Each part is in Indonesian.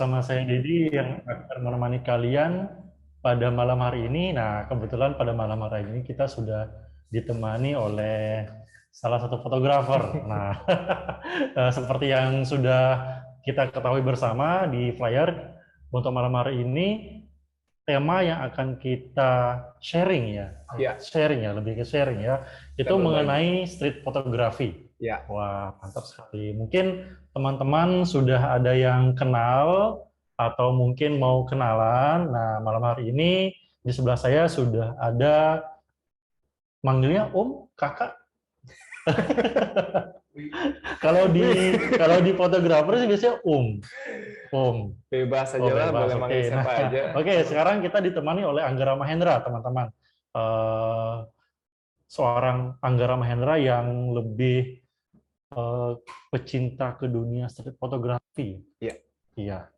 bersama saya Dedi yang akan menemani kalian pada malam hari ini. Nah, kebetulan pada malam hari ini kita sudah ditemani oleh salah satu fotografer. Nah, seperti yang sudah kita ketahui bersama di flyer, untuk malam hari ini tema yang akan kita sharing ya, Ya, sharing ya, lebih ke sharing ya, itu kita berbagi. mengenai street photography. Ya, Wah, mantap sekali. Mungkin teman-teman sudah ada yang kenal atau mungkin mau kenalan. Nah, malam hari ini di sebelah saya sudah ada, manggilnya Om, Kakak. Kalau di wih, kalau di fotografer sih biasanya Om. bebas Oh, aja lah, bebas. boleh Oke. manggil Nah, siapa aja. oke, sekarang kita ditemani oleh Anggara Mahendra, teman-teman. Eh, Seorang Anggara Mahendra yang lebih eh, pecinta ke dunia street fotografi. Ya, Iya.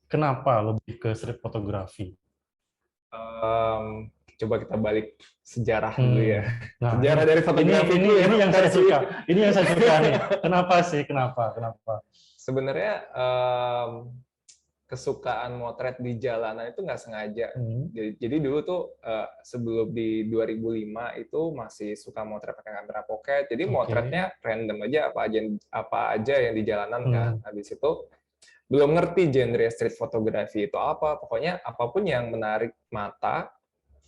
Kenapa lebih ke street fotografi? coba kita balik sejarah dulu ya. Hmm. Nah, Sejarah dari ini fotografiku ya, ini yang saya versi. suka. Ini yang saya suka nih. Kenapa sih? Kenapa? Kenapa? Sebenarnya kesukaan motret di jalanan itu nggak sengaja. Hmm. Jadi dulu tuh sebelum di 2005 itu masih suka motret pakai kamera pocket. Jadi Oke. motretnya random aja apa aja yang di jalanan kan. Hmm. Habis itu belum ngerti genre street photography itu apa. Pokoknya apapun yang menarik mata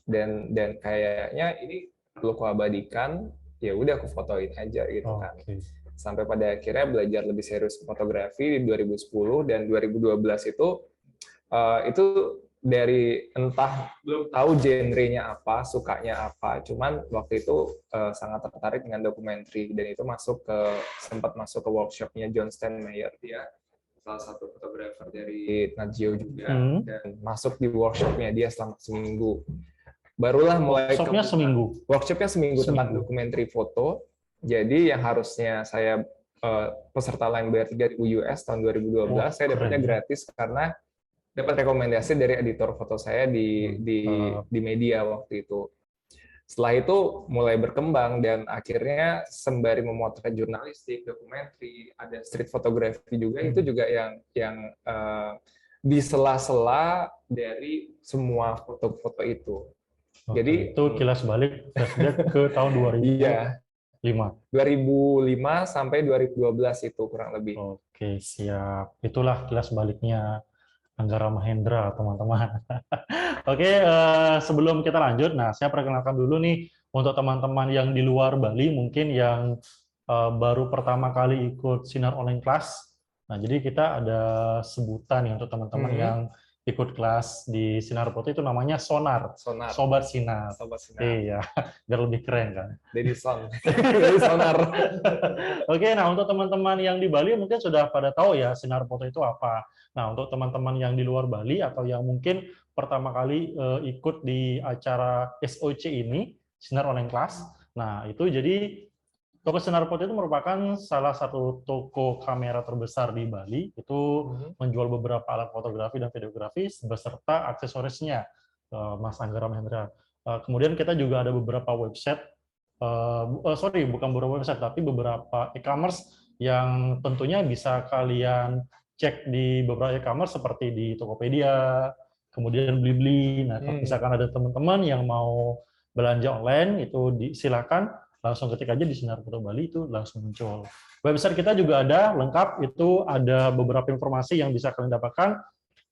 dan kayaknya ini perlu kuabadikan, ya udah aku fotoin aja gitu kan. Oke. Sampai pada akhirnya belajar lebih serius fotografi di 2010 dan 2012 itu dari entah belum tahu genrenya apa, sukanya apa, cuman waktu itu sangat tertarik dengan dokumenter dan itu sempat masuk ke workshopnya John Steinmeyer, dia salah satu fotografer dari Nat Geo juga, Hmm. dan masuk di workshopnya dia selama seminggu. Barulah mulai Workshopnya seminggu. workshopnya seminggu tentang Seminggu. dokumenter foto. Jadi yang harusnya saya peserta lain bayar 3.000 US tahun Wah, 2012, saya keren dapatnya ya. gratis karena dapat rekomendasi dari editor foto saya Mantap. di media waktu itu. Setelah itu mulai berkembang dan akhirnya sembari memotret jurnalistik, dokumenter, ada street photography juga, itu Hmm. juga yang di sela-sela dari semua foto-foto itu. Oke, Jadi itu kilas balik flashback ke tahun iya, 2005. 2005 sampai 2012 itu kurang lebih. Oke, siap. Itulah kilas baliknya Anggara Mahendra, teman-teman. Oke, sebelum kita lanjut, nah saya perkenalkan dulu nih untuk teman-teman yang di luar Bali, mungkin yang baru pertama kali ikut Sinar Online Class. Nah, jadi kita ada sebutan nih untuk teman-teman yang ikut kelas di Sinar Foto itu namanya Sonar, Sonar, Sobat Sinar. Sobat Sinar, Iya, biar lebih keren kan. Denison, dari Sonar. Oke, nah untuk teman-teman yang di Bali mungkin sudah pada tahu ya sinar foto itu apa. Nah, untuk teman-teman yang di luar Bali atau yang mungkin pertama kali ikut di acara SOC ini, Sinar Online Class. Nah, itu jadi toko Sinar Foto itu merupakan salah satu toko kamera terbesar di Bali. Itu menjual beberapa alat fotografi dan videografi beserta aksesorisnya, Mas Anggara Mahendra. Kemudian kita juga ada beberapa website, sorry, bukan beberapa website, tapi beberapa e-commerce yang tentunya bisa kalian cek di beberapa e-commerce seperti di Tokopedia, kemudian Blibli. Nah, kalau misalkan ada teman-teman yang mau belanja online, itu silakan langsung ketik aja di Sinar Foto Bali, itu langsung muncul. Website kita juga ada lengkap, itu ada beberapa informasi yang bisa kalian dapatkan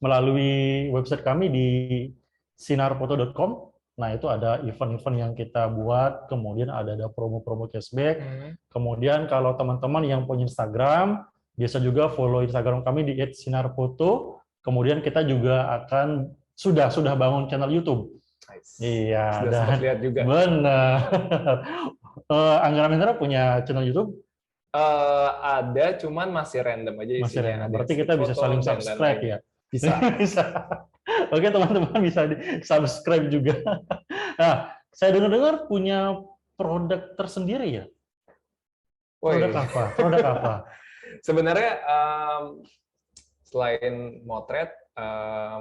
melalui website kami di sinarfoto.com. Nah, itu ada event-event yang kita buat, kemudian ada promo-promo cashback. Kemudian kalau teman-teman yang punya Instagram, bisa juga follow Instagram kami di @sinarfoto. Kemudian kita juga akan sudah bangun channel YouTube. Nice. Iya, Sudah sempat dan lihat juga. benar. Anggara Mendra punya channel YouTube? Ada, cuman masih random aja Masih isinya. random. Ada yang Berarti street kita bisa photo saling dan subscribe lain-lain. ya? Bisa. Bisa. Oke, teman-teman bisa di subscribe juga. Nah, saya dengar-dengar punya produk tersendiri ya? Produk Woi, apa? Produk apa? sebenarnya selain motret,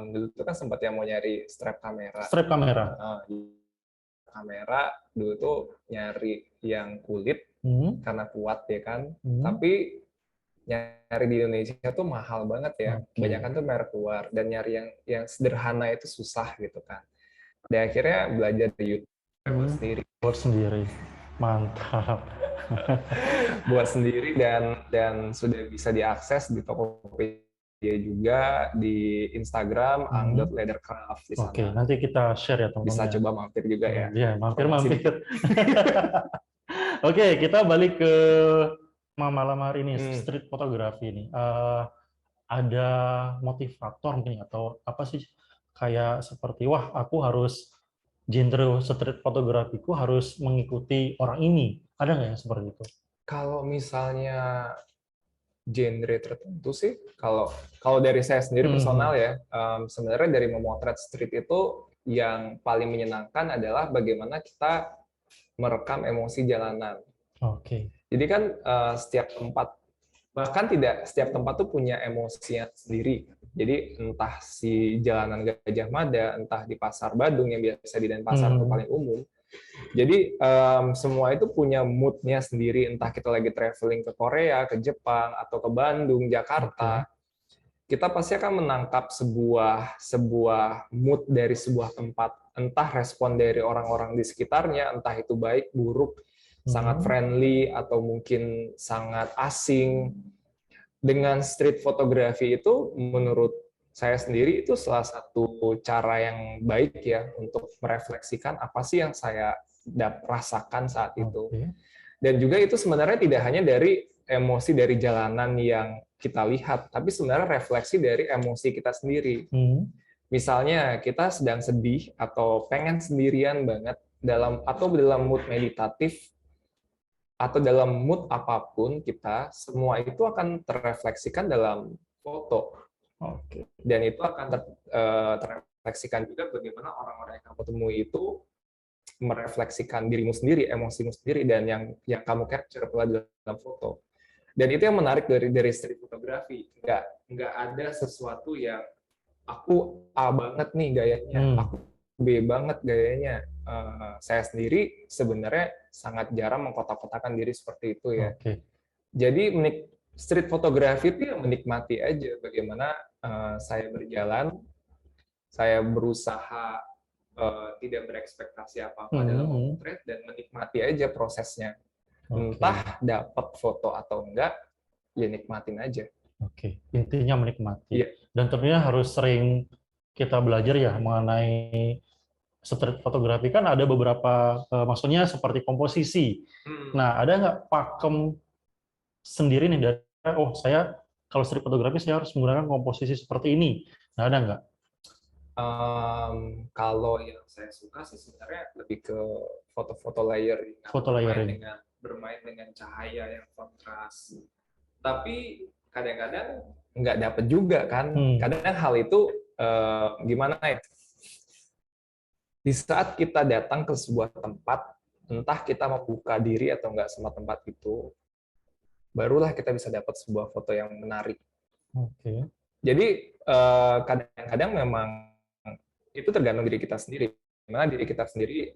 dulu tuh kan sempat yang mau nyari strap kamera. Strap kamera. Kamera dulu tuh nyari yang kulit karena kuat ya kan. Tapi nyari di Indonesia tuh mahal banget ya. Kebanyakan tuh merek luar, dan nyari yang sederhana itu susah gitu kan. Dan akhirnya belajar di YouTube sendiri. Buat sendiri. Mantap. Buat sendiri, dan sudah bisa diakses di Tokopedia juga, di Instagram ang.leathercraft di sana. Oke, nanti kita share ya Bisa teman-teman. coba mampir juga ya. Iya, mampir-mampir. Oke, kita balik ke malam hari ini, street fotografi ini. Ada motivator mungkin atau apa sih, kayak seperti wah aku harus genre street fotografiku harus mengikuti orang ini. Ada nggak yang seperti itu? Kalau misalnya genre tertentu sih, kalau dari saya sendiri personal ya, sebenarnya dari memotret street itu yang paling menyenangkan adalah bagaimana kita merekam emosi jalanan. Oke. Jadi kan setiap tempat, bahkan tidak setiap tempat tuh punya emosinya sendiri. Jadi entah si jalanan Gajah Mada, entah di Pasar Badung yang biasa di Denpasar itu paling umum. Jadi semua itu punya mood-nya sendiri, entah kita lagi traveling ke Korea, ke Jepang, atau ke Bandung, Jakarta. Kita pasti akan menangkap sebuah mood dari sebuah tempat, entah respon dari orang-orang di sekitarnya, entah itu baik, buruk, sangat friendly, atau mungkin sangat asing. Dengan street fotografi itu, menurut saya sendiri, itu salah satu cara yang baik ya untuk merefleksikan apa sih yang saya rasakan saat itu. Dan juga itu sebenarnya tidak hanya dari emosi dari jalanan yang kita lihat, tapi sebenarnya refleksi dari emosi kita sendiri. Misalnya kita sedang sedih atau pengen sendirian banget dalam mood meditatif, atau dalam mood apapun kita, semua itu akan terrefleksikan dalam foto. Dan itu akan terrefleksikan juga bagaimana orang-orang yang kamu temui itu merefleksikan dirimu sendiri, emosimu sendiri, dan yang kamu capture pula dalam foto. Dan itu yang menarik dari street fotografi. Nggak ada sesuatu yang aku A banget nih gayanya, aku B banget gayanya. Saya sendiri sebenarnya sangat jarang mengkotak-kotakan diri seperti itu ya. Jadi street fotografi itu yang menikmati aja bagaimana saya berjalan, saya berusaha tidak berekspektasi apa-apa dalam memotret, dan menikmati aja prosesnya. Entah dapat foto atau enggak, ya nikmatin aja. Intinya menikmati. Dan tentunya harus sering kita belajar ya mengenai street fotografi. Kan ada beberapa, maksudnya seperti komposisi. Nah, ada nggak pakem sendiri nih dari, oh saya kalau street fotografi saya harus menggunakan komposisi seperti ini. Nah, ada nggak? Kalau yang saya suka sih sebenarnya lebih ke foto-foto layering. Bermain dengan cahaya yang kontras. Tapi kadang-kadang nggak dapet juga kan. Kadang hal itu gimana ya? Di saat kita datang ke sebuah tempat, entah kita membuka diri atau nggak sama tempat itu, barulah kita bisa dapat sebuah foto yang menarik. Jadi kadang-kadang memang itu tergantung diri kita sendiri. Karena diri kita sendiri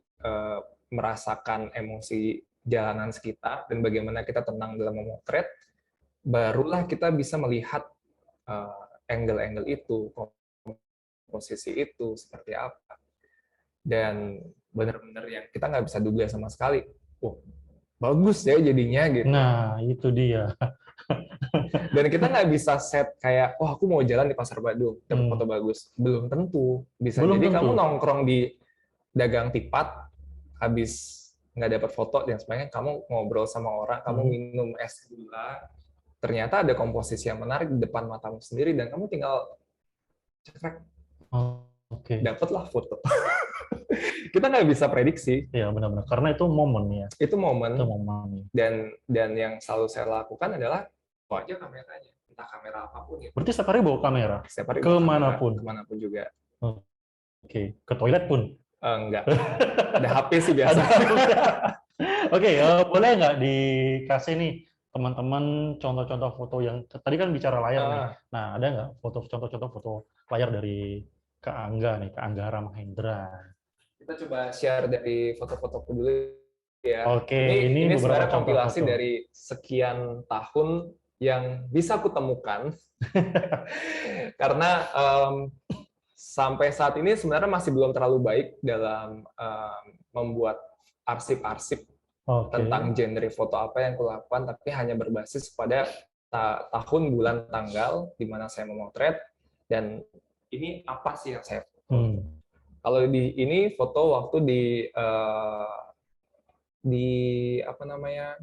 merasakan emosi jalanan sekitar dan bagaimana kita tenang dalam memotret, barulah kita bisa melihat angle-angle itu, posisi itu seperti apa. Dan benar-benar yang kita nggak bisa duga sama sekali. Bagus ya jadinya gitu. Nah, itu dia. Dan kita nggak bisa set kayak, aku mau jalan di Pasar Badung, dapat foto bagus. Belum tentu. Bisa jadi kamu nongkrong di dagang tipat, habis nggak dapat foto dan sebagainya, kamu ngobrol sama orang, kamu minum es gula, ternyata ada komposisi yang menarik di depan matamu sendiri, dan kamu tinggal cekrek. Dapatlah foto. Kita nggak bisa prediksi. Iya, benar-benar. Karena itu momen ya. Itu momen. Dan yang selalu saya lakukan adalah bawa aja kameranya. Entah kamera apapun. Gitu. Berarti setiap hari bawa kamera? Setiap hari kemanapun? Kemanapun juga. Ke toilet pun? Enggak. Ada HP sih biasa. Boleh nggak dikasih nih teman-teman contoh-contoh foto yang tadi kan bicara layar nih. Nah, ada nggak contoh-contoh foto layar dari Kak Angga nih, Kak Anggara Mahendra? Kita coba share dari foto-fotoku dulu ya. Ini sebenarnya kompilasi dari sekian tahun yang bisa aku temukan karena sampai saat ini sebenarnya masih belum terlalu baik dalam membuat arsip-arsip tentang genre foto apa yang kulakukan, tapi hanya berbasis pada tahun, bulan, tanggal di mana saya memotret, dan ini apa sih yang saya foto. Kalau di ini foto waktu di apa namanya,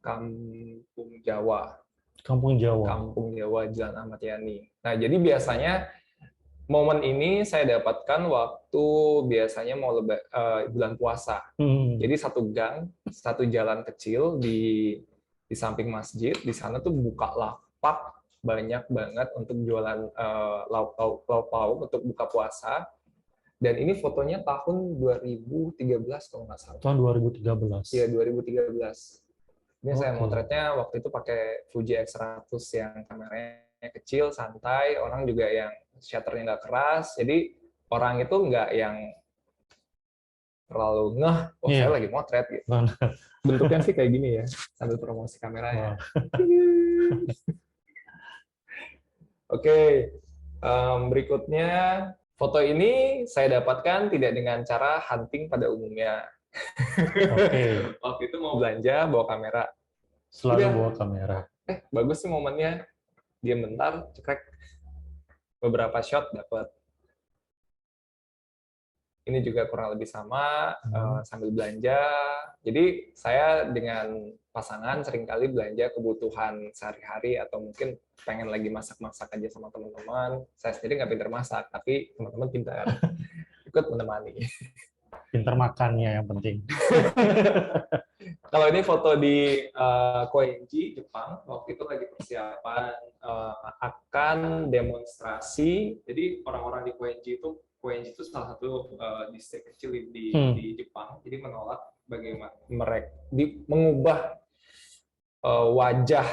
Kampung Jawa. Kampung Jawa. Kampung Jawa, Jalan Ahmad Yani. Nah, jadi biasanya momen ini saya dapatkan waktu biasanya mau bulan puasa. Jadi satu gang, satu jalan kecil di samping masjid, di sana tuh buka lapak banyak banget untuk jualan lauk pauk untuk buka puasa. Dan ini fotonya tahun 2013 kalau nggak salah. Tahun 2013. Iya, 2013. Ini saya motretnya waktu itu pakai Fuji X100 yang kameranya kecil, santai, orang juga yang shutternya nggak keras, jadi orang itu nggak yang terlalu ngeh, oh saya lagi motret gitu. Bentuknya sih kayak gini ya, sambil promosi kameranya. Oke, berikutnya foto ini saya dapatkan tidak dengan cara hunting pada umumnya. Waktu itu mau belanja bawa kamera. Selalu bawa kamera. Bagus sih momennya. Diam bentar, cekrek. Beberapa shot dapat. Ini juga kurang lebih sama, sambil belanja. Jadi saya dengan pasangan seringkali belanja kebutuhan sehari-hari atau mungkin pengen lagi masak-masak aja sama teman-teman. Saya sendiri nggak pintar masak, tapi teman-teman pintar. Ikut menemani. Pintar makannya yang penting. Kalau ini foto di Koenji, Jepang. Waktu itu lagi persiapan akan demonstrasi. Jadi orang-orang di Koenji itu salah satu distrik kecil di Jepang. Jadi menolak bagaimana mereka mengubah wajah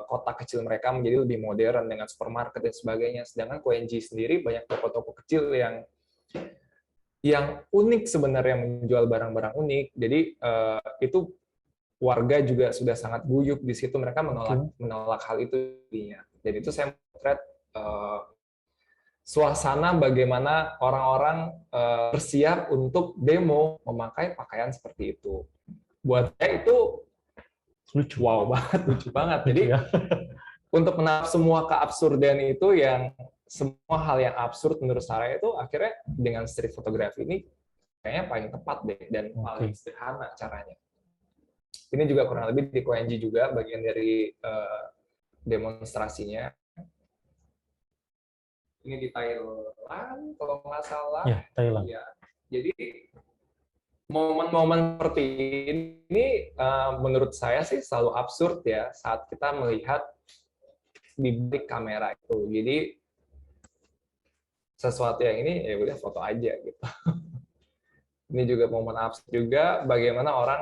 kota kecil mereka menjadi lebih modern dengan supermarket dan sebagainya. Sedangkan Koenji sendiri banyak toko-toko kecil yang unik sebenarnya, menjual barang-barang unik. Jadi itu warga juga sudah sangat guyup di situ, mereka menolak hal itu. Dan itu saya motret suasana bagaimana orang-orang bersiap untuk demo memakai pakaian seperti itu. Buat saya itu lucu, wow banget, lucu banget. Jadi untuk menangkap semua keabsurdan itu, yang semua hal yang absurd menurut saya itu akhirnya dengan street photography ini kayaknya paling tepat deh dan paling sederhana caranya. Ini juga kurang lebih di Koenji juga bagian dari demonstrasinya. Ini di Thailand kalau nggak salah. Ya, Thailand. Ya. Jadi momen-momen seperti ini menurut saya sih selalu absurd ya saat kita melihat di balik kamera itu. Jadi sesuatu yang ini ya udah foto aja gitu. Ini juga momen absurd juga bagaimana orang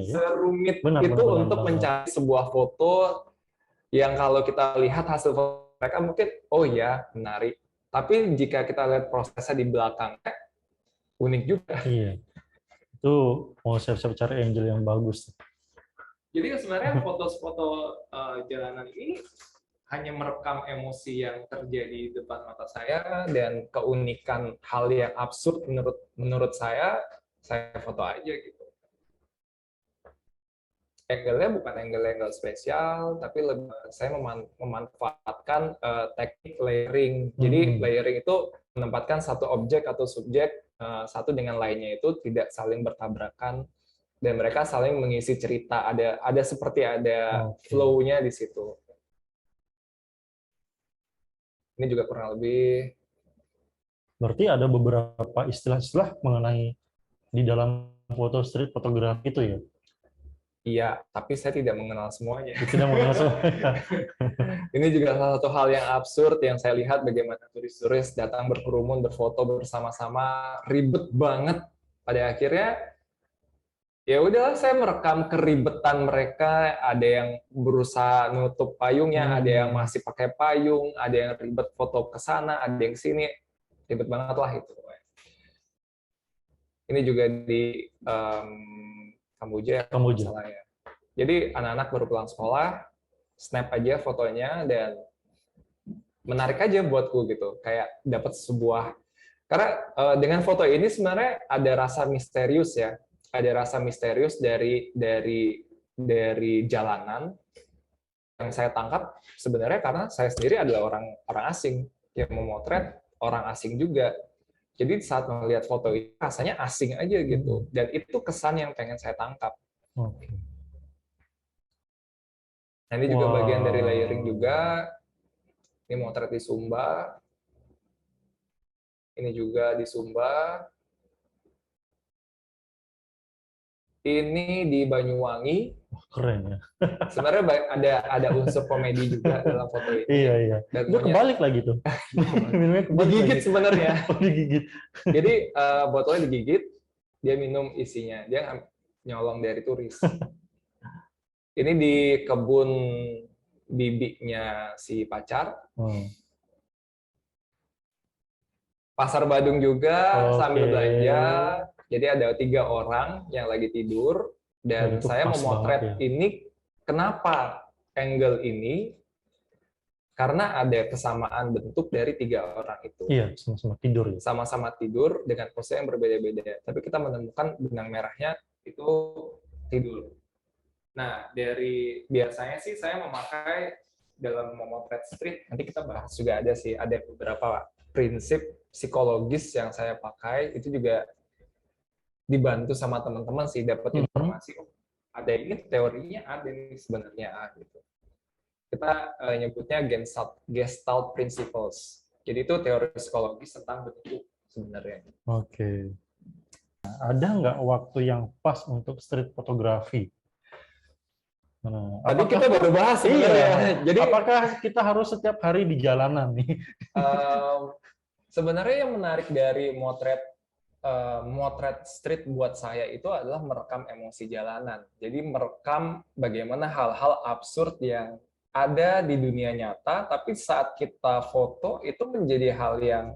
serumit itu untuk mencari sebuah foto yang kalau kita lihat hasil foto mereka mungkin oh ya menarik, tapi jika kita lihat prosesnya di belakangnya unik juga. Iya, itu mau siap-siap cari angle yang bagus. Jadi sebenarnya foto-foto jalanan ini hanya merekam emosi yang terjadi di depan mata saya dan keunikan hal yang absurd menurut saya foto aja gitu. Angle-nya bukan angle spesial, tapi saya memanfaatkan teknik layering. Jadi layering itu menempatkan satu objek atau subjek satu dengan lainnya itu tidak saling bertabrakan dan mereka saling mengisi cerita. Ada seperti ada flow-nya di situ. Ini juga kurang lebih. Berarti ada beberapa istilah-istilah mengenai di dalam foto street fotografi itu ya? Iya, tapi saya tidak mengenal semuanya. Tidak mengenal semuanya. Ini juga salah satu hal yang absurd yang saya lihat bagaimana turis-turis datang berkerumun berfoto bersama-sama, ribet banget. Pada akhirnya ya udah saya merekam keribetan mereka, ada yang berusaha nutup payungnya, ada yang masih pakai payung, ada yang ribet foto ke sana, ada yang sini, ribet banget lah itu. Ini juga di Kamboja ya. Jadi anak-anak baru pulang sekolah, snap aja fotonya dan menarik aja buatku gitu. Kayak dapat sebuah, karena dengan foto ini sebenarnya ada rasa misterius ya. Ada rasa misterius dari jalanan yang saya tangkap sebenarnya karena saya sendiri adalah orang orang asing yang memotret orang asing juga. Jadi saat melihat foto ini rasanya asing aja gitu. Dan itu kesan yang pengen saya tangkap. Oke. Nah, ini juga bagian dari layering Wow. juga. Ini motret di Sumba. Ini juga di Sumba. Ini di Banyuwangi. Wah, keren ya. Sebenarnya ada unsur komedi juga dalam foto ini. Iya, iya. Dan Itu kebalik lagi tuh. Minumnya kebalik digigit lagi. sebenarnya. Oh, digigit. Jadi botolnya digigit, dia minum isinya. Dia nyolong dari turis. Ini di kebun bibinya si pacar. Pasar Badung juga sambil belanja. Jadi ada 3 orang yang lagi tidur dan itu saya pas memotret banget ya. ini. Kenapa angle ini? Karena ada kesamaan bentuk dari 3 orang itu. Iya, sama-sama tidur ya. Sama-sama tidur dengan pose yang berbeda-beda. Tapi kita menemukan benang merahnya itu tidur. Nah, dari biasanya sih saya memakai dalam memotret street, nanti kita bahas juga ada sih, ada beberapa prinsip psikologis yang saya pakai, itu juga dibantu sama teman-teman sih, dapat informasi, oh ada ini teorinya ada nih sebenarnya gitu. Kita nyebutnya Gestalt Principles. Jadi itu teori psikologis tentang bentuk sebenarnya. Oke. Nah, ada nggak waktu yang pas untuk street fotografi? Nah, Tadi kita baru bahas sebenarnya. Iya. Jadi apakah kita harus setiap hari di jalanan nih? Sebenarnya yang menarik dari motret street buat saya itu adalah merekam emosi jalanan. Jadi merekam bagaimana hal-hal absurd yang ada di dunia nyata, tapi saat kita foto itu menjadi hal yang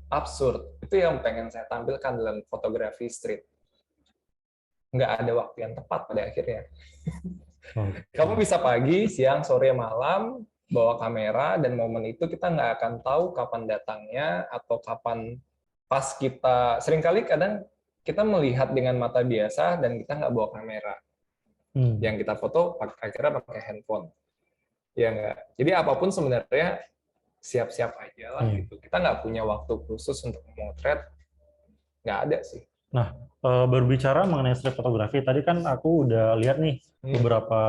absurd. Itu yang pengen saya tampilkan dalam fotografi street. Nggak ada waktu yang tepat pada akhirnya. Kamu bisa pagi, siang, sore, malam, bawa kamera, dan momen itu kita nggak akan tahu kapan datangnya atau kapan pas kita. Seringkali kadang kita melihat dengan mata biasa dan kita nggak bawa kamera. Yang kita foto akhirnya pakai handphone. Ya nggak. Jadi apapun sebenarnya siap-siap aja lah gitu. Kita nggak punya waktu khusus untuk memotret, nggak ada sih. Nah, berbicara mengenai street fotografi, tadi kan aku udah lihat nih beberapa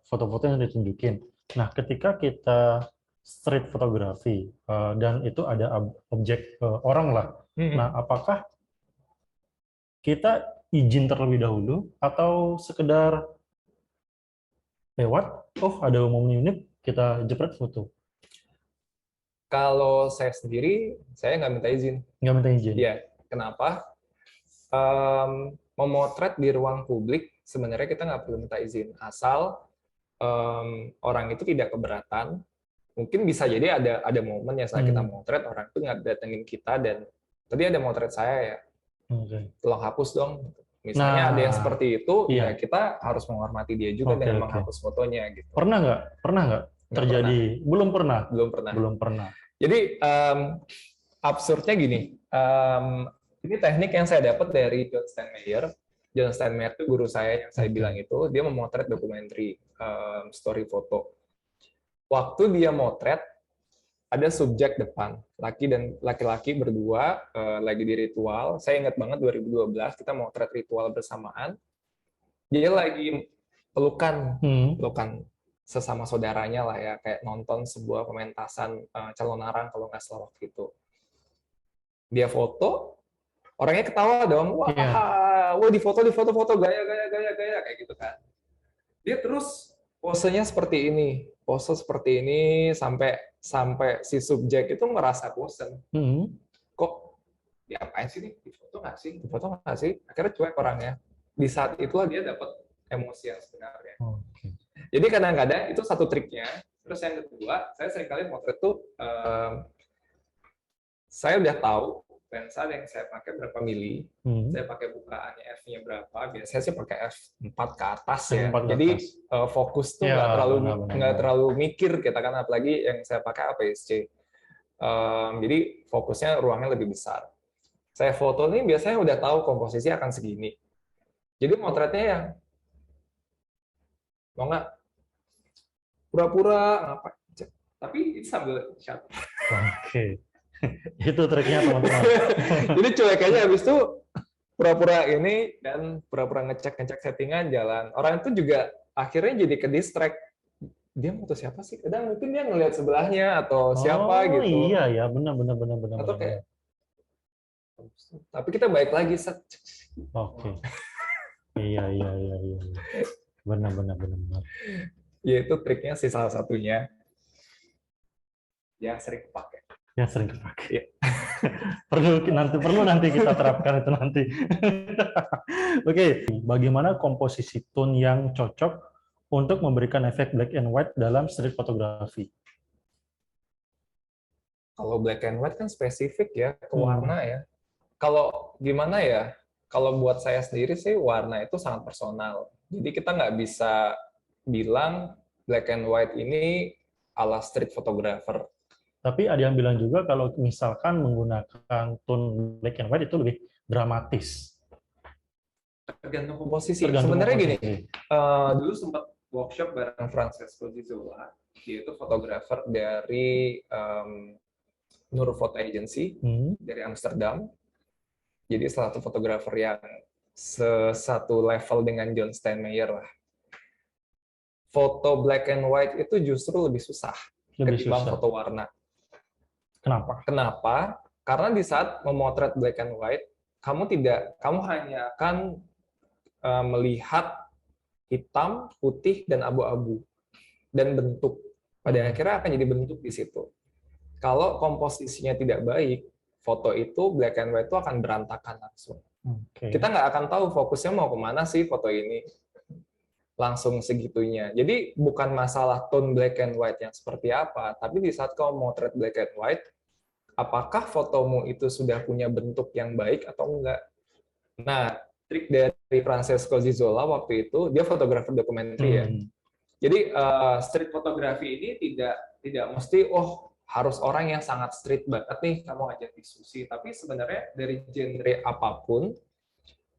foto-foto yang ditunjukin. Nah, ketika kita street fotografi dan itu ada objek orang lah, nah apakah kita izin terlebih dahulu atau sekedar lewat, oh ada momen unik, kita jepret foto? Kalau saya sendiri, saya nggak minta izin. Nggak minta izin? Iya. Kenapa? Memotret di ruang publik sebenarnya kita nggak perlu minta izin, asal orang itu tidak keberatan. Mungkin bisa jadi ada momen ya saat kita motret orang itu nggak datengin kita dan tadi ada motret saya ya, tolong hapus dong. Misalnya ada yang seperti itu, ya kita harus menghormati dia juga dengan menghapus fotonya gitu. Pernah nggak terjadi? Belum pernah. Belum pernah. Jadi absurdnya gini. Ini teknik yang saya dapat dari John Steinmeyer. John Steinmeyer itu guru saya yang saya bilang itu, dia memotret dokumenter story foto. Waktu dia motret, ada subjek depan, laki-laki berdua lagi di ritual. Saya ingat banget 2012 kita motret ritual bersamaan. Dia lagi pelukan sesama saudaranya lah ya, kayak nonton sebuah pementasan calon arang kalau nggak salah waktu itu. Dia foto, orangnya ketawa dong, wah, di foto gaya kayak gitu kan. Dia terus posenya seperti ini, pose seperti ini sampai si subjek itu ngerasa bosen. Kok diapain sih nih? Di foto nggak sih? Akhirnya cuek orangnya. Di saat itulah dia dapat emosi yang sebenarnya. Jadi kadang-kadang itu satu triknya. Terus yang kedua, saya seringkali motret tuh saya udah tahu lensa yang saya pakai berapa mili, saya pakai bukaannya f-nya berapa, biasanya sih pakai f4 ke atas ya. Jadi fokus tuh nggak terlalu mikir kita kan, apalagi yang saya pakai APS-C. Jadi fokusnya ruangnya lebih besar. Saya foto ini biasanya udah tahu komposisi akan segini. Jadi motretnya yang mau nggak pura-pura apa, tapi itu sambil shot. Oke. Itu triknya teman-teman. Jadi cuek aja, habis itu pura-pura ini dan pura-pura ngecek settingan jalan. Orang itu juga akhirnya jadi ke distract. Dia foto siapa sih? Kadang mungkin dia ngelihat sebelahnya atau siapa gitu. Iya ya, benar. Atau kayak, tapi kita balik lagi set. Oke. Iya. Benar. Ya itu triknya sih salah satunya. Yang sering dipakai. Ya. perlu nanti kita terapkan itu nanti. Oke, bagaimana komposisi tone yang cocok untuk memberikan efek black and white dalam street fotografi? Kalau black and white kan spesifik ya ke warna ya. Kalau gimana ya? Kalau buat saya sendiri sih warna itu sangat personal. Jadi kita nggak bisa bilang black and white ini ala street photographer. Tapi ada yang bilang juga kalau misalkan menggunakan tone black and white itu lebih dramatis. Tergantung komposisi. Sebenarnya gini, dulu sempat workshop bareng Francesco Zizola, dia itu fotografer dari Nur Photo Agency dari Amsterdam. Jadi salah satu fotografer yang satu level dengan John Steinmeier lah. Foto black and white itu justru lebih susah ketimbang foto warna. Kenapa? Karena di saat memotret black and white, kamu hanya akan melihat hitam, putih, dan abu-abu dan bentuk. Pada akhirnya akan jadi bentuk di situ. Kalau komposisinya tidak baik, foto itu black and white itu akan berantakan langsung. Kita nggak akan tahu fokusnya mau kemana sih foto ini. Langsung segitunya. Jadi bukan masalah tone black and white yang seperti apa, tapi di saat kamu motret black and white, apakah fotomu itu sudah punya bentuk yang baik atau enggak? Nah, trik dari Francesco Zizola waktu itu, dia fotografer dokumenter ya. Jadi street fotografi ini tidak mesti harus orang yang sangat street banget nih kamu ngajak diskusi, tapi sebenarnya dari genre apapun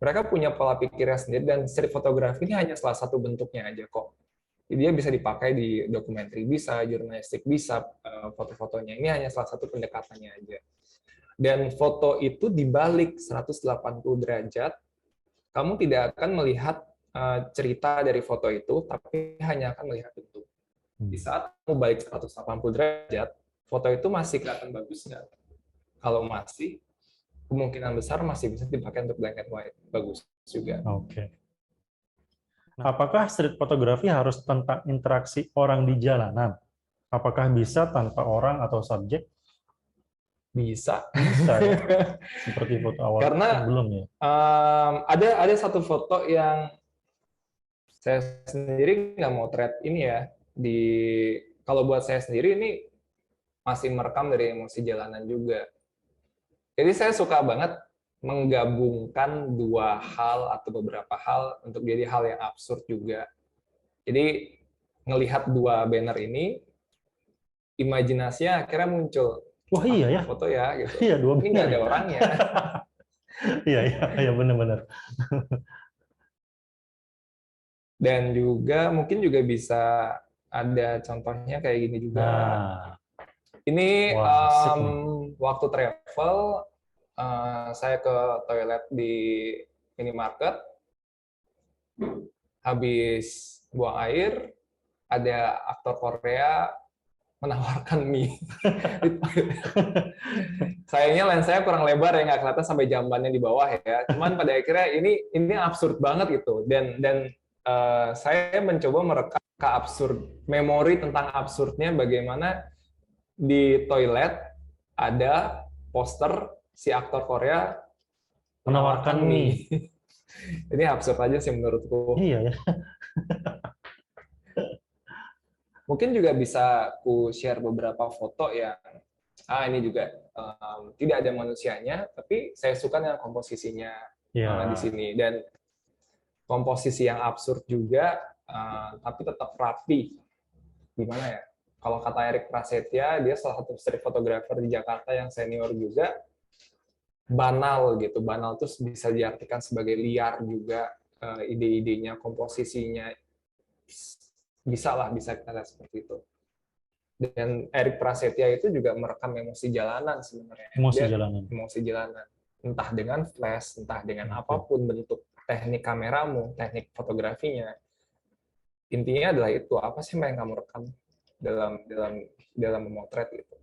mereka punya pola pikirnya sendiri, dan street fotografi ini hanya salah satu bentuknya aja kok. Dia bisa dipakai di dokumenter, bisa jurnalistik, bisa foto-fotonya. Ini hanya salah satu pendekatannya aja. Dan foto itu dibalik 180 derajat, kamu tidak akan melihat cerita dari foto itu, tapi hanya akan melihat bentuk. Di saat kamu balik 180 derajat, foto itu masih kelihatan bagus nggak? Kalau masih, kemungkinan besar masih bisa dipakai untuk black and white. Bagus juga. Oke. Apakah street fotografi harus tentang interaksi orang di jalanan? Apakah bisa tanpa orang atau subjek? Bisa ya? Seperti foto awal. Karena belum ya. Ada satu foto yang saya sendiri nggak mau thread ini ya. Kalau buat saya sendiri ini masih merekam dari emosi jalanan juga. Jadi saya suka banget menggabungkan dua hal atau beberapa hal untuk jadi hal yang absurd juga. Jadi ngelihat dua banner ini, imajinasinya akhirnya muncul. Wah iya ya. Foto ya, gitu. Iya, dua ini nggak ada orangnya. Iya benar. Dan juga mungkin juga bisa ada contohnya kayak gini juga. Ini waktu travel, saya ke toilet di minimarket, habis buang air, ada aktor Korea menawarkan mie. Sayangnya lensanya kurang lebar ya, nggak kelihatan sampai jambannya di bawah ya. Cuman pada akhirnya ini absurd banget gitu. Dan saya mencoba merekam memori tentang absurdnya bagaimana di toilet ada poster si aktor Korea menawarkan mie. Ini absurd aja sih menurutku. Iya ya. Mungkin juga bisa ku share beberapa foto yang ini juga tidak ada manusianya, tapi saya suka dengan komposisinya di sini, dan komposisi yang absurd juga, tapi tetap rapi. Gimana ya? Kalau kata Erik Prasetya, dia salah satu street photographer di Jakarta yang senior juga, banal gitu. Banal itu bisa diartikan sebagai liar juga, ide-idenya, komposisinya, bisa kita lihat seperti itu. Dan Erik Prasetya itu juga merekam emosi jalanan sebenarnya. Emosi jalanan. Entah dengan flash, entah dengan apapun bentuk teknik kameramu, teknik fotografinya. Intinya adalah itu, apa sih yang kamu rekam dalam memotret gitu.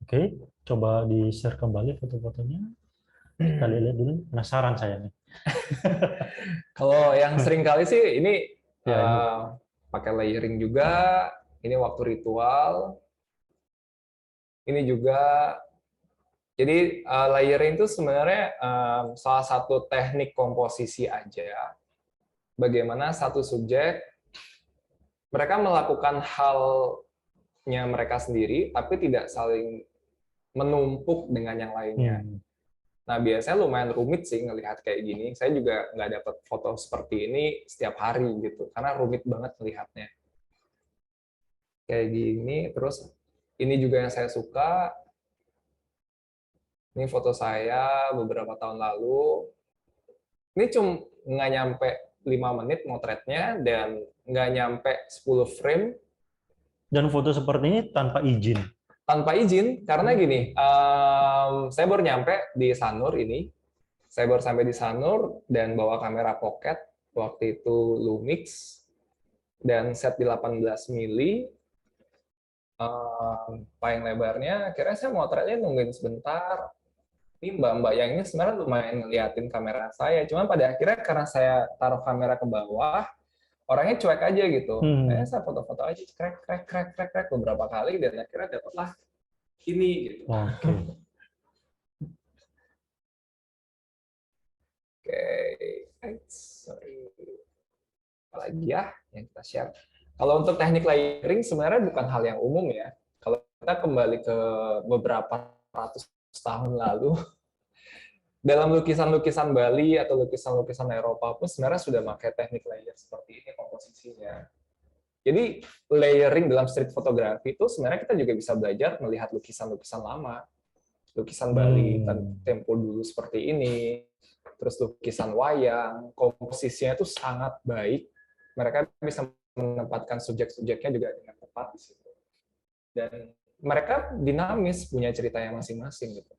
Oke, coba di-share kembali foto-fotonya. Kita lihat dulu, penasaran saya nih. Kalau yang sering kali sih ini pakai layering juga, ini waktu ritual, ini juga. Jadi layering itu sebenarnya salah satu teknik komposisi aja. Bagaimana satu subjek, mereka melakukan halnya mereka sendiri, tapi tidak saling menumpuk dengan yang lainnya. Nah, biasanya lumayan rumit sih ngelihat kayak gini. Saya juga nggak dapat foto seperti ini setiap hari gitu, karena rumit banget melihatnya. Kayak gini, terus ini juga yang saya suka. Ini foto saya beberapa tahun lalu. Ini cuma nggak nyampe 5 menit motretnya, dan nggak nyampe 10 frame. Dan foto seperti ini tanpa izin? Tanpa izin, karena gini, saya baru nyampe di Sanur ini. Saya baru sampai di Sanur dan bawa kamera pocket, waktu itu Lumix, dan set di 18 mili. Paling lebarnya, akhirnya saya motretnya nungguin sebentar. Ini mbak-mbak yang ini sebenarnya lumayan ngeliatin kamera saya, cuman pada akhirnya karena saya taruh kamera ke bawah, orangnya cuek aja gitu. Saya foto-foto aja, krek beberapa kali, dan akhirnya dapatlah ini gitu. Sorry. Apalagi ya yang kita share. Kalau untuk teknik layering sebenarnya bukan hal yang umum ya. Kalau kita kembali ke beberapa ratus tahun lalu, dalam lukisan-lukisan Bali atau lukisan-lukisan Eropa pun sebenarnya sudah pakai teknik layer seperti ini komposisinya. Jadi layering dalam street photography itu sebenarnya kita juga bisa belajar melihat lukisan-lukisan lama. Lukisan Bali tempo dulu seperti ini, terus lukisan wayang, komposisinya itu sangat baik. Mereka bisa menempatkan subjek-subjeknya juga dengan tepat di situ. Dan mereka dinamis, punya ceritanya masing-masing gitu.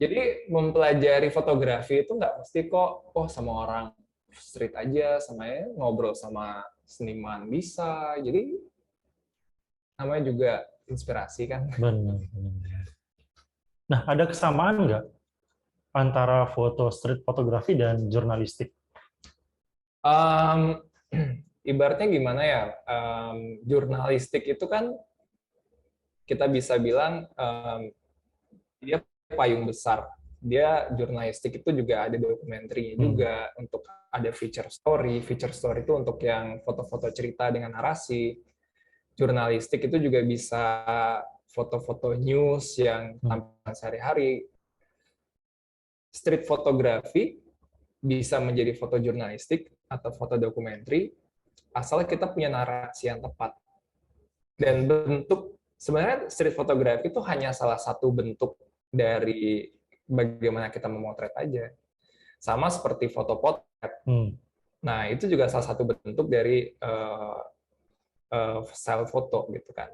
Jadi mempelajari fotografi itu nggak mesti kok, sama orang street aja, ngobrol sama seniman bisa. Jadi namanya juga inspirasi kan. Benar. Nah, ada kesamaan nggak antara foto street fotografi dan jurnalistik? Ibaratnya gimana ya, jurnalistik itu kan kita bisa bilang dia payung besar. Dia jurnalistik itu juga ada dokumenterinya juga, untuk ada feature story. Feature story itu untuk yang foto-foto cerita dengan narasi. Jurnalistik itu juga bisa foto-foto news yang tampilan sehari-hari. Street photography bisa menjadi foto jurnalistik atau foto dokumenter asal kita punya narasi yang tepat. Dan bentuk, sebenarnya street photography itu hanya salah satu bentuk dari bagaimana kita memotret aja. Sama seperti foto potret. Nah, itu juga salah satu bentuk dari style foto gitu kan.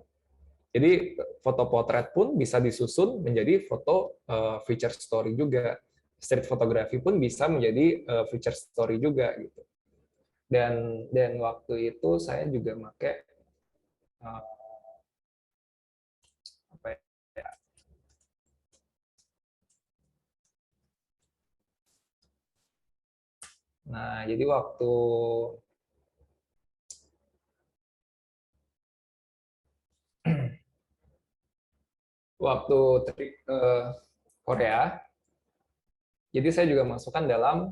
Jadi foto potret pun bisa disusun menjadi foto feature story juga. Street photography pun bisa menjadi feature story juga gitu. Dan waktu itu saya juga pakai apa ya? Nah, jadi waktu Korea, jadi saya juga masukkan dalam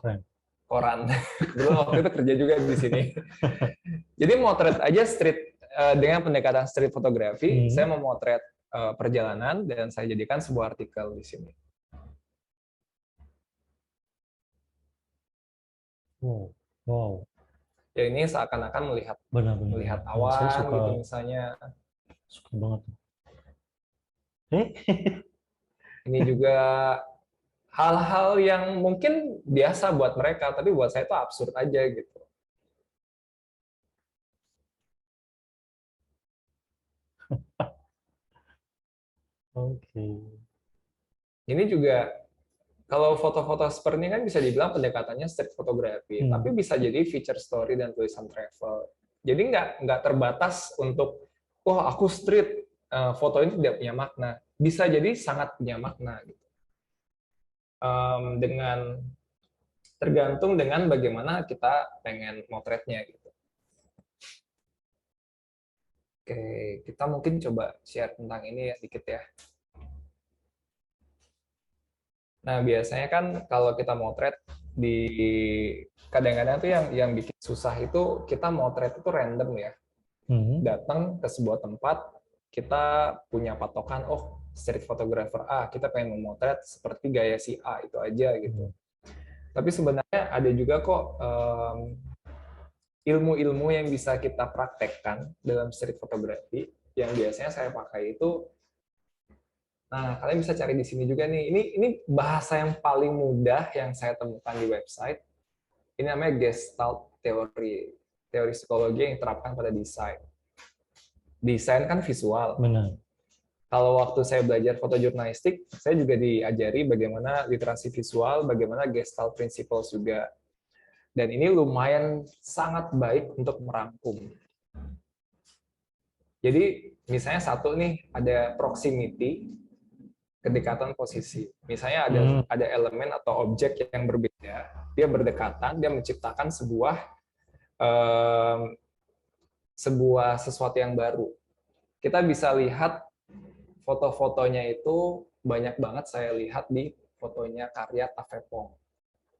keren. koran. Dulu waktu itu kerja juga di sini. Jadi motret aja street dengan pendekatan street fotografi, saya memotret perjalanan dan saya jadikan sebuah artikel di sini. Wow. Ya ini seakan-akan melihat awan saya suka, gitu misalnya. Suka banget. Ini juga hal-hal yang mungkin biasa buat mereka, tapi buat saya itu absurd aja gitu. Oke. Ini juga kalau foto-foto seperti ini kan bisa dibilang pendekatannya street photography, tapi bisa jadi feature story dan tulisan travel. Jadi nggak terbatas untuk, wah aku street, foto ini tidak punya makna. Bisa jadi sangat punya makna. Gitu. Tergantung dengan bagaimana kita pengen motretnya. Gitu. Oke, kita mungkin coba share tentang ini ya sedikit ya. Nah, biasanya kan kalau kita motret di kadang-kadang tuh yang bikin susah itu kita motret itu random ya. Datang ke sebuah tempat, kita punya patokan, oh street photographer A, kita pengen memotret seperti gaya si A itu aja gitu. Tapi sebenarnya ada juga kok ilmu-ilmu yang bisa kita praktekkan dalam street photography yang biasanya saya pakai itu. Nah, kalian bisa cari di sini juga nih. Ini bahasa yang paling mudah yang saya temukan di website. Ini namanya Gestalt teori psikologi yang diterapkan pada desain. Desain kan visual. Benar. Kalau waktu saya belajar fotojurnalistik, saya juga diajari bagaimana literasi visual, bagaimana Gestalt principles juga. Dan ini lumayan sangat baik untuk merangkum. Jadi, misalnya satu nih, ada proximity, kedekatan posisi. Misalnya ada elemen atau objek yang berbeda, dia berdekatan, dia menciptakan sesuatu yang baru. Kita bisa lihat foto-fotonya itu banyak banget saya lihat di fotonya karya Tafepong.